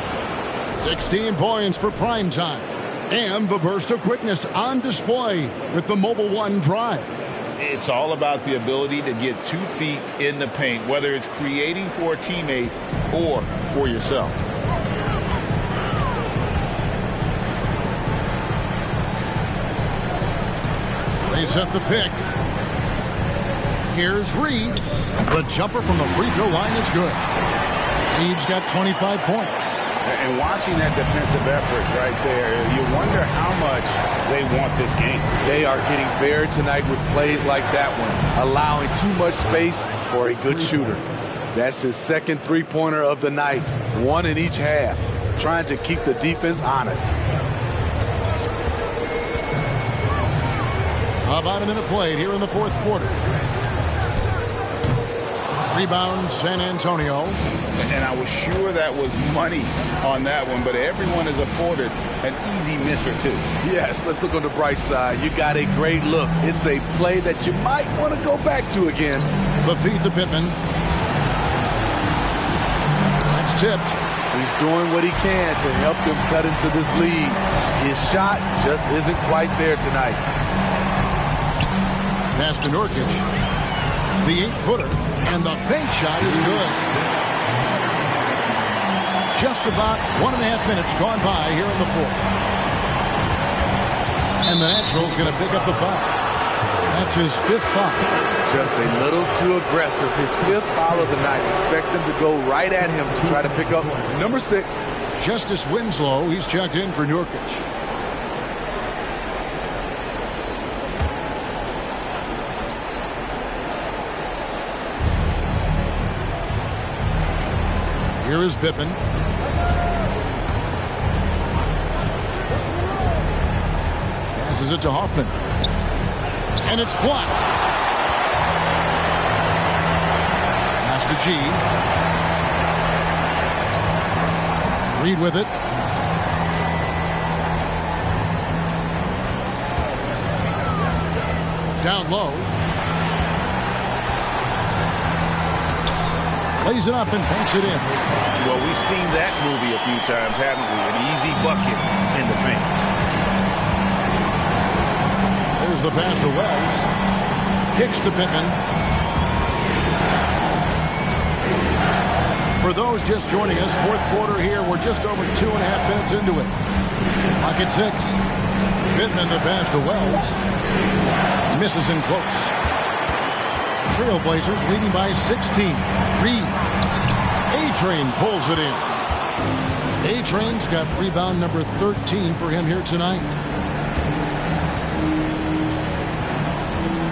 16 points for prime time. And the burst of quickness on display with the Mobile One drive. It's all about the ability to get 2 feet in the paint, whether it's creating for a teammate or for yourself. They set the pick. Here's Reed. The jumper from the free throw line is good. Reed's got 25 points. And watching that defensive effort right there, you wonder how much they want this game. They are getting buried tonight with plays like that one, allowing too much space for a good shooter. That's his second three-pointer of the night, one in each half, trying to keep the defense honest. About a minute played here in the fourth quarter. Rebound, San Antonio. And I was sure that was money on that one, but everyone is afforded an easy miss or two. Yes, let's look on the bright side. You got a great look. It's a play that you might want to go back to again. The feed to Pippen. That's tipped. He's doing what he can to help them cut into this lead. His shot just isn't quite there tonight. Pass to Nurkic. The 8-footer. And the bank shot is good. Just about 1.5 minutes gone by here in the fourth. And the Natural's going to pick up the foul. That's his 5th foul. Just a little too aggressive. His 5th foul of the night. Expect them to go right at him to try to pick up number 6. Justice Winslow, he's checked in for Nurkic. Here is Pippen. Passes it to Hoffman. And it's blocked. Pass to G. Reed with it. Down low. Lays it up and banks it in. Well, we've seen that movie a few times, haven't we? An easy bucket in the paint. There's the pass to Wells. Kicks to Pippen. For those just joining us, fourth quarter here. We're just over 2.5 minutes into it. Clock at 6. Pippen the pass to Wells. Misses in close. Trailblazers leading by 16. Reed. A-Train pulls it in. A-Train's got rebound number 13 for him here tonight.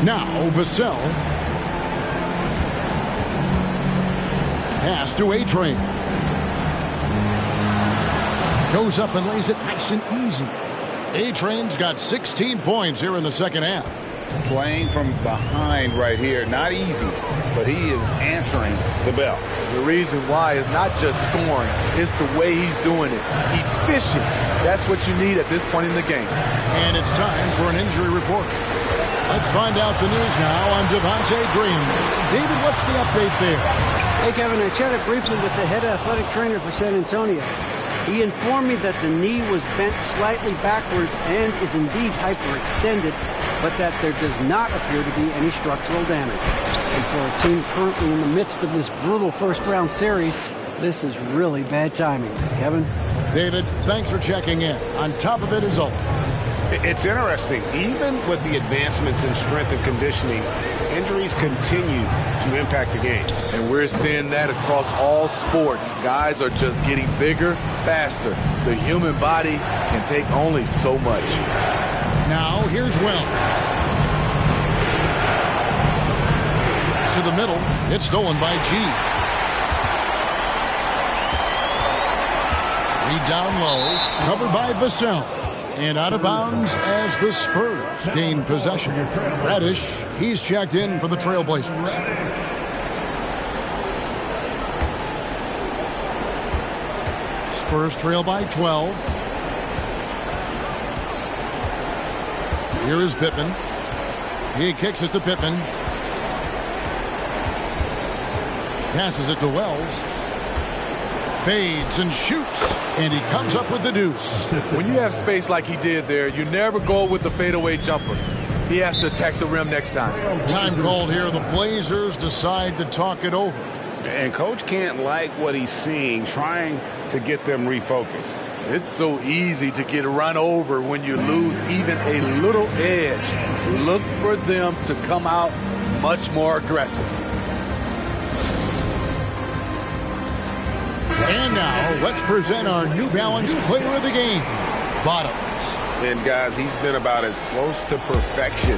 Now Vassell. Pass to A-Train. Goes up and lays it nice and easy. A-Train's got 16 points here in the second half. Playing from behind right here. Not easy, but he is answering the bell. The reason why is not just scoring. It's the way he's doing it. Efficient. That's what you need at this point in the game. And it's time for an injury report. Let's find out the news now on Devontae Green. David, what's the update there? Hey, Kevin, I chatted briefly with the head athletic trainer for San Antonio. He informed me that the knee was bent slightly backwards and is indeed hyperextended, but that there does not appear to be any structural damage. And for a team currently in the midst of this brutal first-round series, this is really bad timing. Kevin? David, thanks for checking in. On top of it is always. It's interesting. Even with the advancements in strength and conditioning, injuries continue to impact the game. And we're seeing that across all sports. Guys are just getting bigger, faster. The human body can take only so much. Now, here's Wells. To the middle. It's stolen by G. Reed down low. Covered by Vassell. And out of bounds as the Spurs gain possession. Radish, he's checked in for the Trailblazers. Spurs trail by 12. Here is Pippen. He kicks it to Pippen. Passes it to Wells. Fades and shoots. And he comes up with the deuce. When you have space like he did there, you never go with the fadeaway jumper. He has to attack the rim next time. Time called here. The Blazers decide to talk it over. And Coach can't like what he's seeing, trying to get them refocused. It's so easy to get run over when you lose even a little edge. Look for them to come out much more aggressive. And now, let's present our New Balance Player of the Game, Bottoms. And guys, he's been about as close to perfection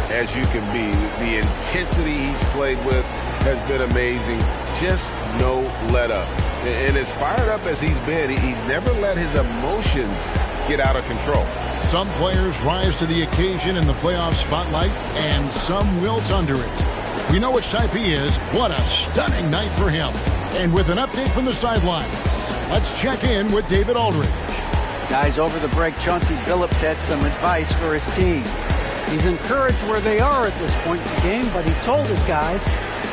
as you can be. The intensity he's played with has been amazing. Just no let up. And as fired up as he's been, he's never let his emotions get out of control. Some players rise to the occasion in the playoff spotlight, and some wilt under it. We know which type he is. What a stunning night for him. And with an update from the sideline, let's check in with David Aldridge. Guys, over the break, Chauncey Billups had some advice for his team. He's encouraged where they are at this point in the game, but he told his guys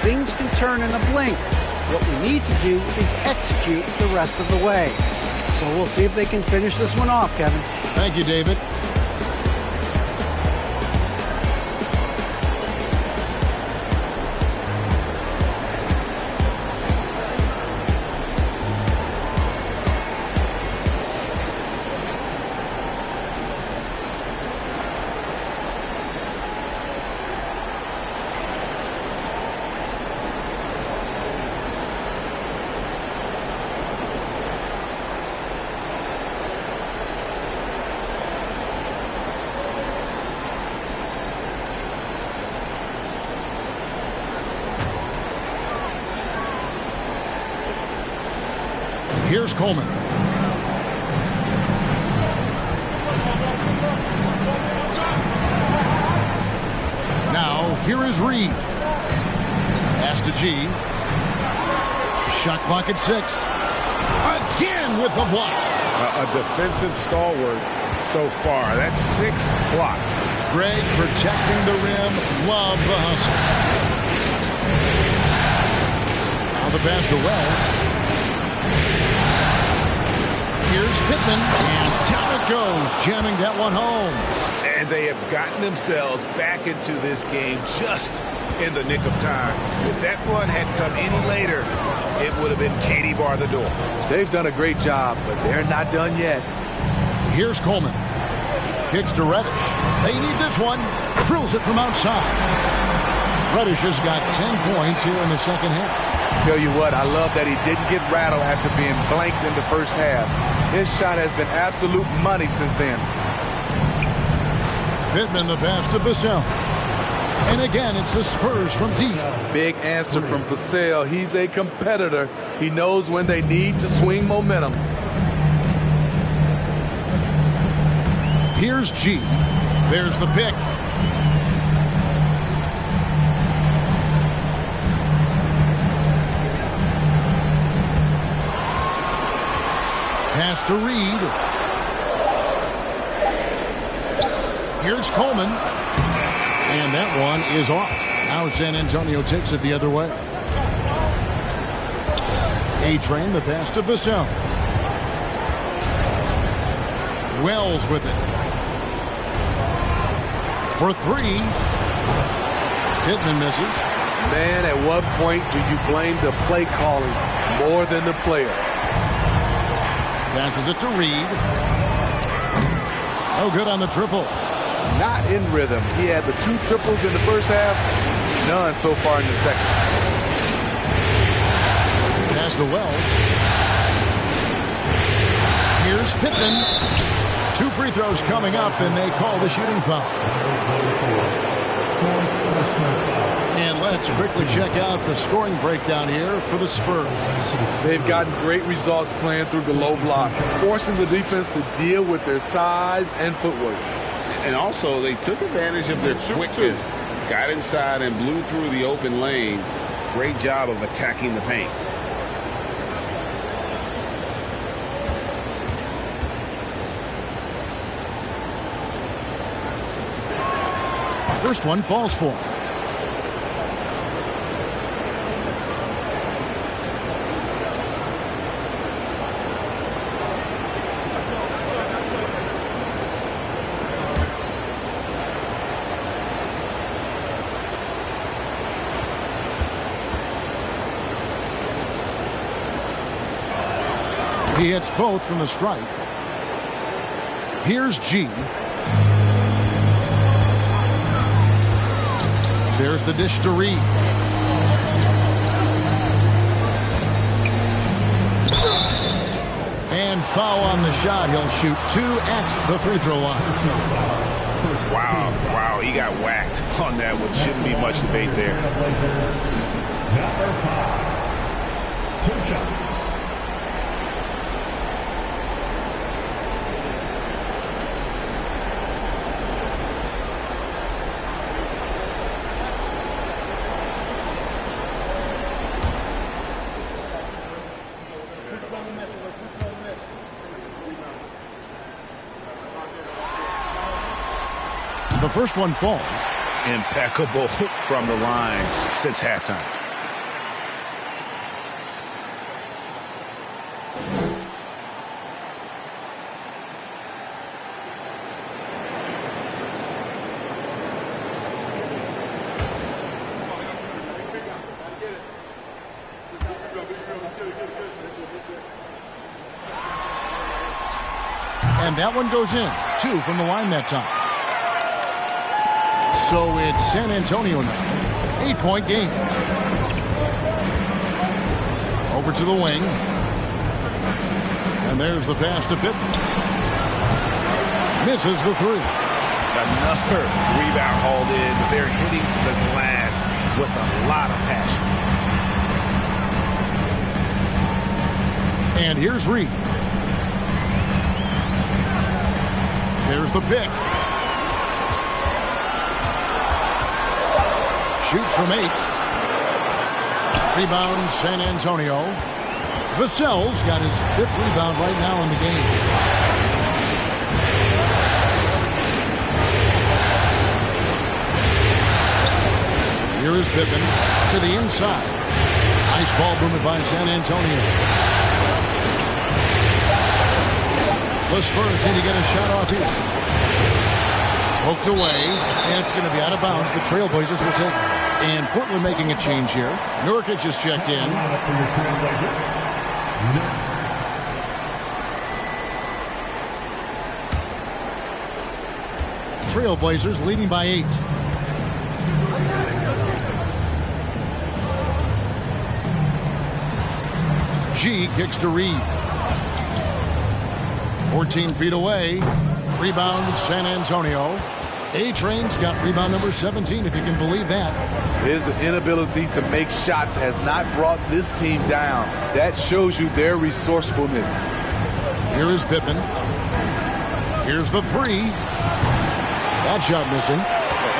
things can turn in a blink. What we need to do is execute the rest of the way. So we'll see if they can finish this one off, Kevin. Thank you, David. Here's Coleman. Now, here is Reed. Pass to G. Shot clock at 6. Again with the block. A defensive stalwart so far. That's 6 blocks. Greg protecting the rim. Love the hustle. Now the pass to Wells. Here's Pittman, and down it goes, jamming that one home. And they have gotten themselves back into this game just in the nick of time. If that one had come any later, it would have been Katie bar the door. They've done a great job, but they're not done yet. Here's Coleman. Kicks to Reddish. They need this one. Drills it from outside. Reddish has got 10 points here in the second half. Tell you what, I love that he didn't get rattled after being blanked in the first half. His shot has been absolute money since then. Pittman the pass to Vassell. And again, it's the Spurs from deep. Big answer from Vassell. He's a competitor. He knows when they need to swing momentum. Here's G. There's the pick. Pass to Reed. Here's Coleman. And that one is off. Now San Antonio takes it the other way. A-Train, the pass to Vassell. Wells with it. For 3. Pittman misses. Man, at what point do you blame the play calling more than the player? Passes it to Reed. No good on the triple. Not in rhythm. He had the 2 triples in the first half. None so far in the second. Pass to Wells. Here's Pittman. 2 free throws coming up, and they call the shooting foul. And let's quickly check out the scoring breakdown here for the Spurs. They've gotten great results playing through the low block, forcing the defense to deal with their size and footwork. And also, they took advantage of their quickness, got inside and blew through the open lanes. Great job of attacking the paint. First one falls for. He hits both from the stripe. Here's G. There's the dish to Reed. And foul on the shot. He'll shoot 2 at the free throw line. Wow, he got whacked on that one. Shouldn't be much debate there. Number 5. 2 shots. The first one falls. Impeccable from the line since halftime. And that one goes in. 2 from the line that time. So it's San Antonio now. 8-point game. Over to the wing. And there's the pass to Pippen. Misses the 3. Another rebound hauled in. They're hitting the glass with a lot of passion. And here's Reed. There's the pick. Shoots from 8. Rebound San Antonio. Vassell's got his 5th rebound right now in the game. Here is Pippen to the inside. Nice ball movement by San Antonio. The Spurs need to get a shot off here. Poked away, and it's going to be out of bounds. The Trailblazers will take it. And Portland making a change here. Nurkic just checked in. Trailblazers leading by 8. G kicks to Reed. 14 feet away. Rebound San Antonio. A-Train's got rebound number 17, if you can believe that. His inability to make shots has not brought this team down. That shows you their resourcefulness. Here is Pippen. Here's the 3. That shot missing.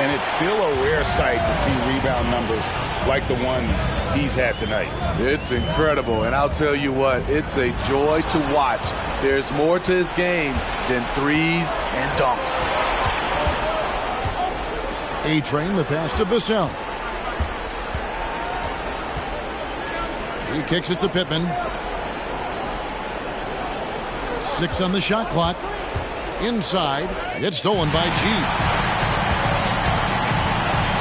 And it's still a rare sight to see rebound numbers like the ones he's had tonight. It's incredible, and I'll tell you what, it's a joy to watch. There's more to his game than threes and dunks. A-Train, the pass to Vassell. He kicks it to Pippen. 6 on the shot clock. Inside. It's stolen by G.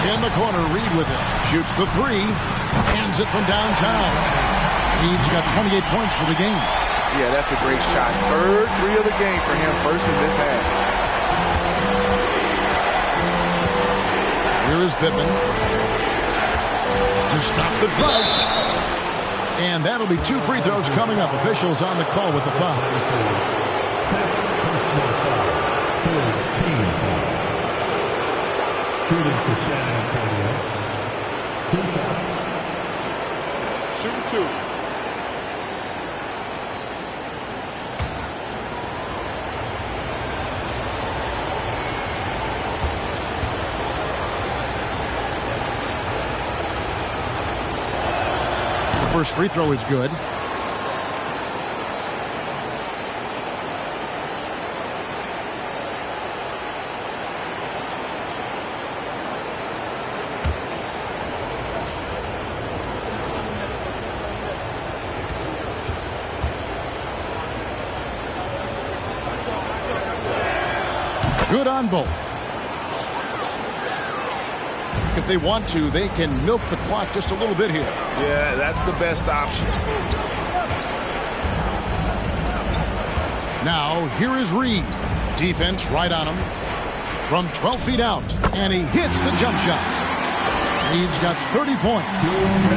In the corner, Reed with it. Shoots the 3. Hands it from downtown. Reed's got 28 points for the game. Yeah, that's a great shot. 3rd 3 of the game for him, first in this half. Here is Pippen to stop the drought. And that'll be 2 free throws coming up. Officials on the call with the foul. 15 foul. Shooting for San Antonio. 2 shots. Shooting 2. First free throw is good. Good on both. If they want to, they can milk the clock just a little bit here. Yeah, that's the best option. Now, here is Reed. Defense right on him. From 12 feet out, and he hits the jump shot. He's got 30 points.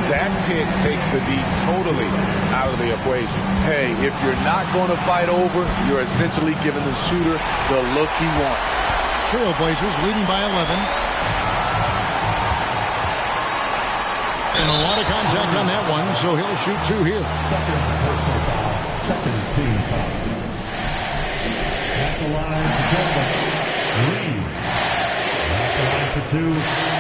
That pick takes the D totally out of the equation. Hey, if you're not going to fight over, you're essentially giving the shooter the look he wants. Trailblazers leading by 11. And a lot of contact on that one, so he'll shoot 2 here. Second personal foul. Second team foul. At the line for Portland. Green. At the line for 2.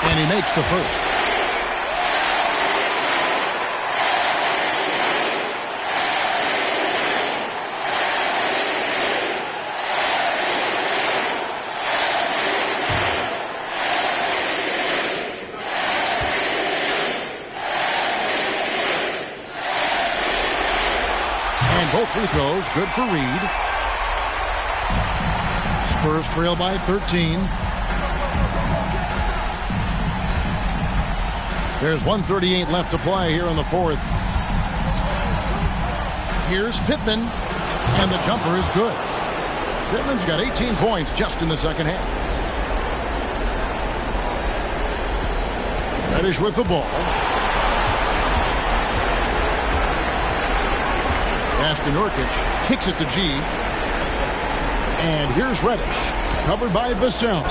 And he makes the first. And both free throws good for Reed. Spurs trail by 13. There's 1:38 left to play here in the fourth. Here's Pittman, and the jumper is good. Pittman's got 18 points just in the second half. Reddish with the ball. Pass to Nurkic, kicks it to G. And here's Reddish, covered by Vassell.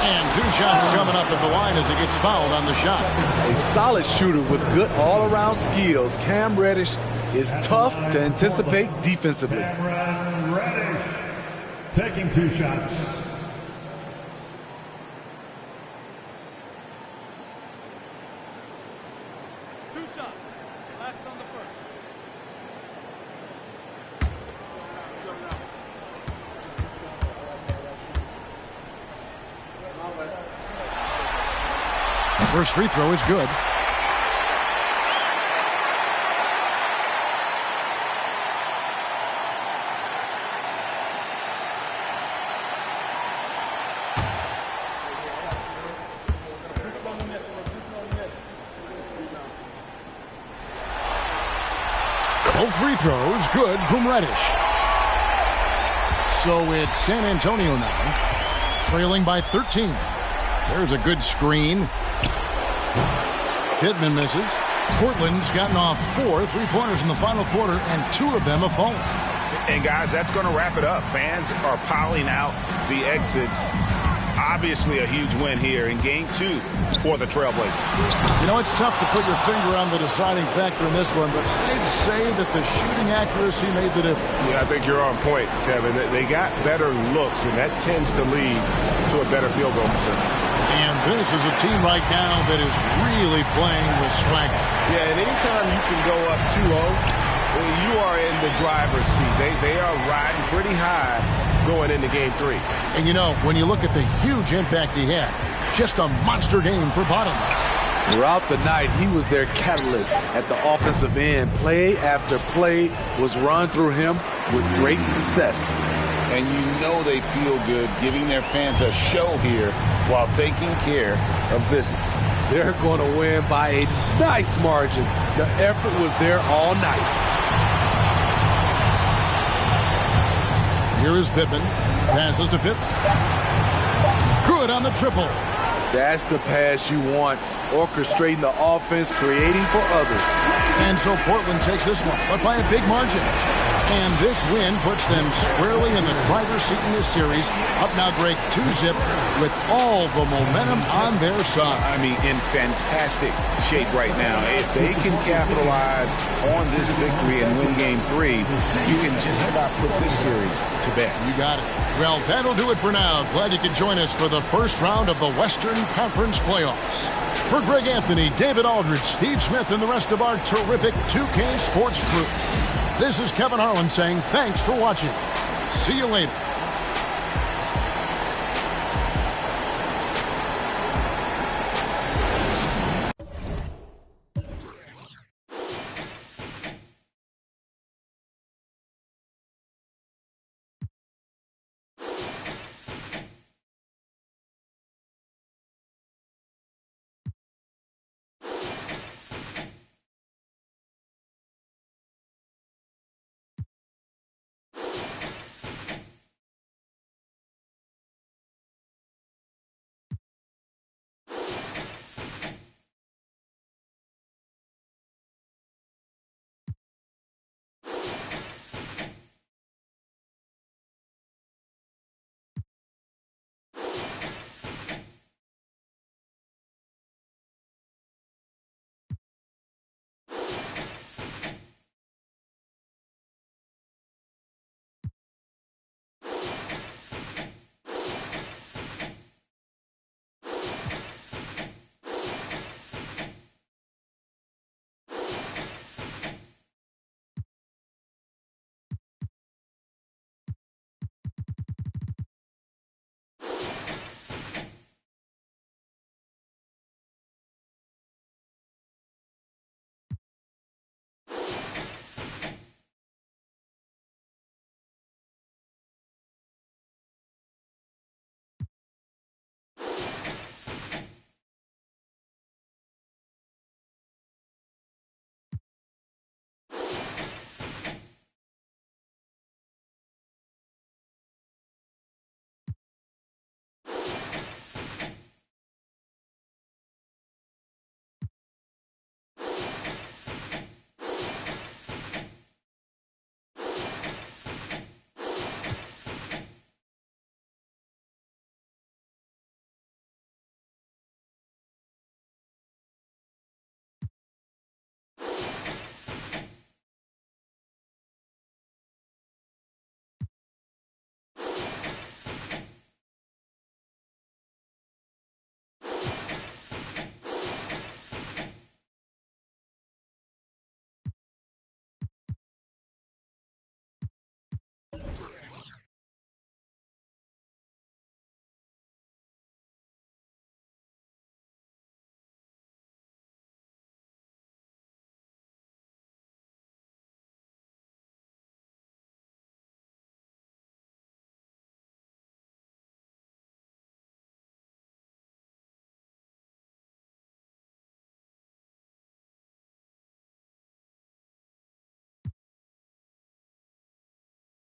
And 2 shots coming up at the line as he gets fouled on the shot. A solid shooter with good all-around skills. Cam Reddish is tough to anticipate defensively. Cameron Reddish taking 2 shots. First free throw is good. Both free throws good from Reddish. So it's San Antonio now, trailing by 13. There's a good screen. Pittman misses. Portland's gotten off 4 3-pointers in the final quarter, and 2 of them have fallen. And guys, that's going to wrap it up. Fans are piling out the exits. Obviously a huge win here in Game 2 for the Trailblazers. You know, it's tough to put your finger on the deciding factor in this one, but I'd say that the shooting accuracy made the difference. Yeah, I think you're on point, Kevin. They got better looks, and that tends to lead to a better field goal percentage. And this is a team right now that is really playing with swagger. Yeah, and anytime you can go up 2-0, you are in the driver's seat. They are riding pretty high going into Game 3. And you know, when you look at the huge impact he had, just a monster game for Bottomless. Throughout the night, he was their catalyst at the offensive end. Play after play was run through him with great success. And you know they feel good giving their fans a show here while taking care of business. They're going to win by a nice margin. The effort was there all night. Here is Pittman. Passes to Pittman. Good on the triple. That's the pass you want. Orchestrating the offense, creating for others. And so Portland takes this one, but by a big margin. And this win puts them squarely in the driver's seat in this series. Up now, Greg, 2-zip with all the momentum on their side. I mean, in fantastic shape right now. If they can capitalize on this victory and win Game 3, you can just about put this series to bed. You got it. Well, that'll do it for now. Glad you could join us for the first round of the Western Conference Playoffs. For Greg Anthony, David Aldridge, Steve Smith, and the rest of our terrific 2K Sports crew, this is Kevin Harlan saying thanks for watching. See you later.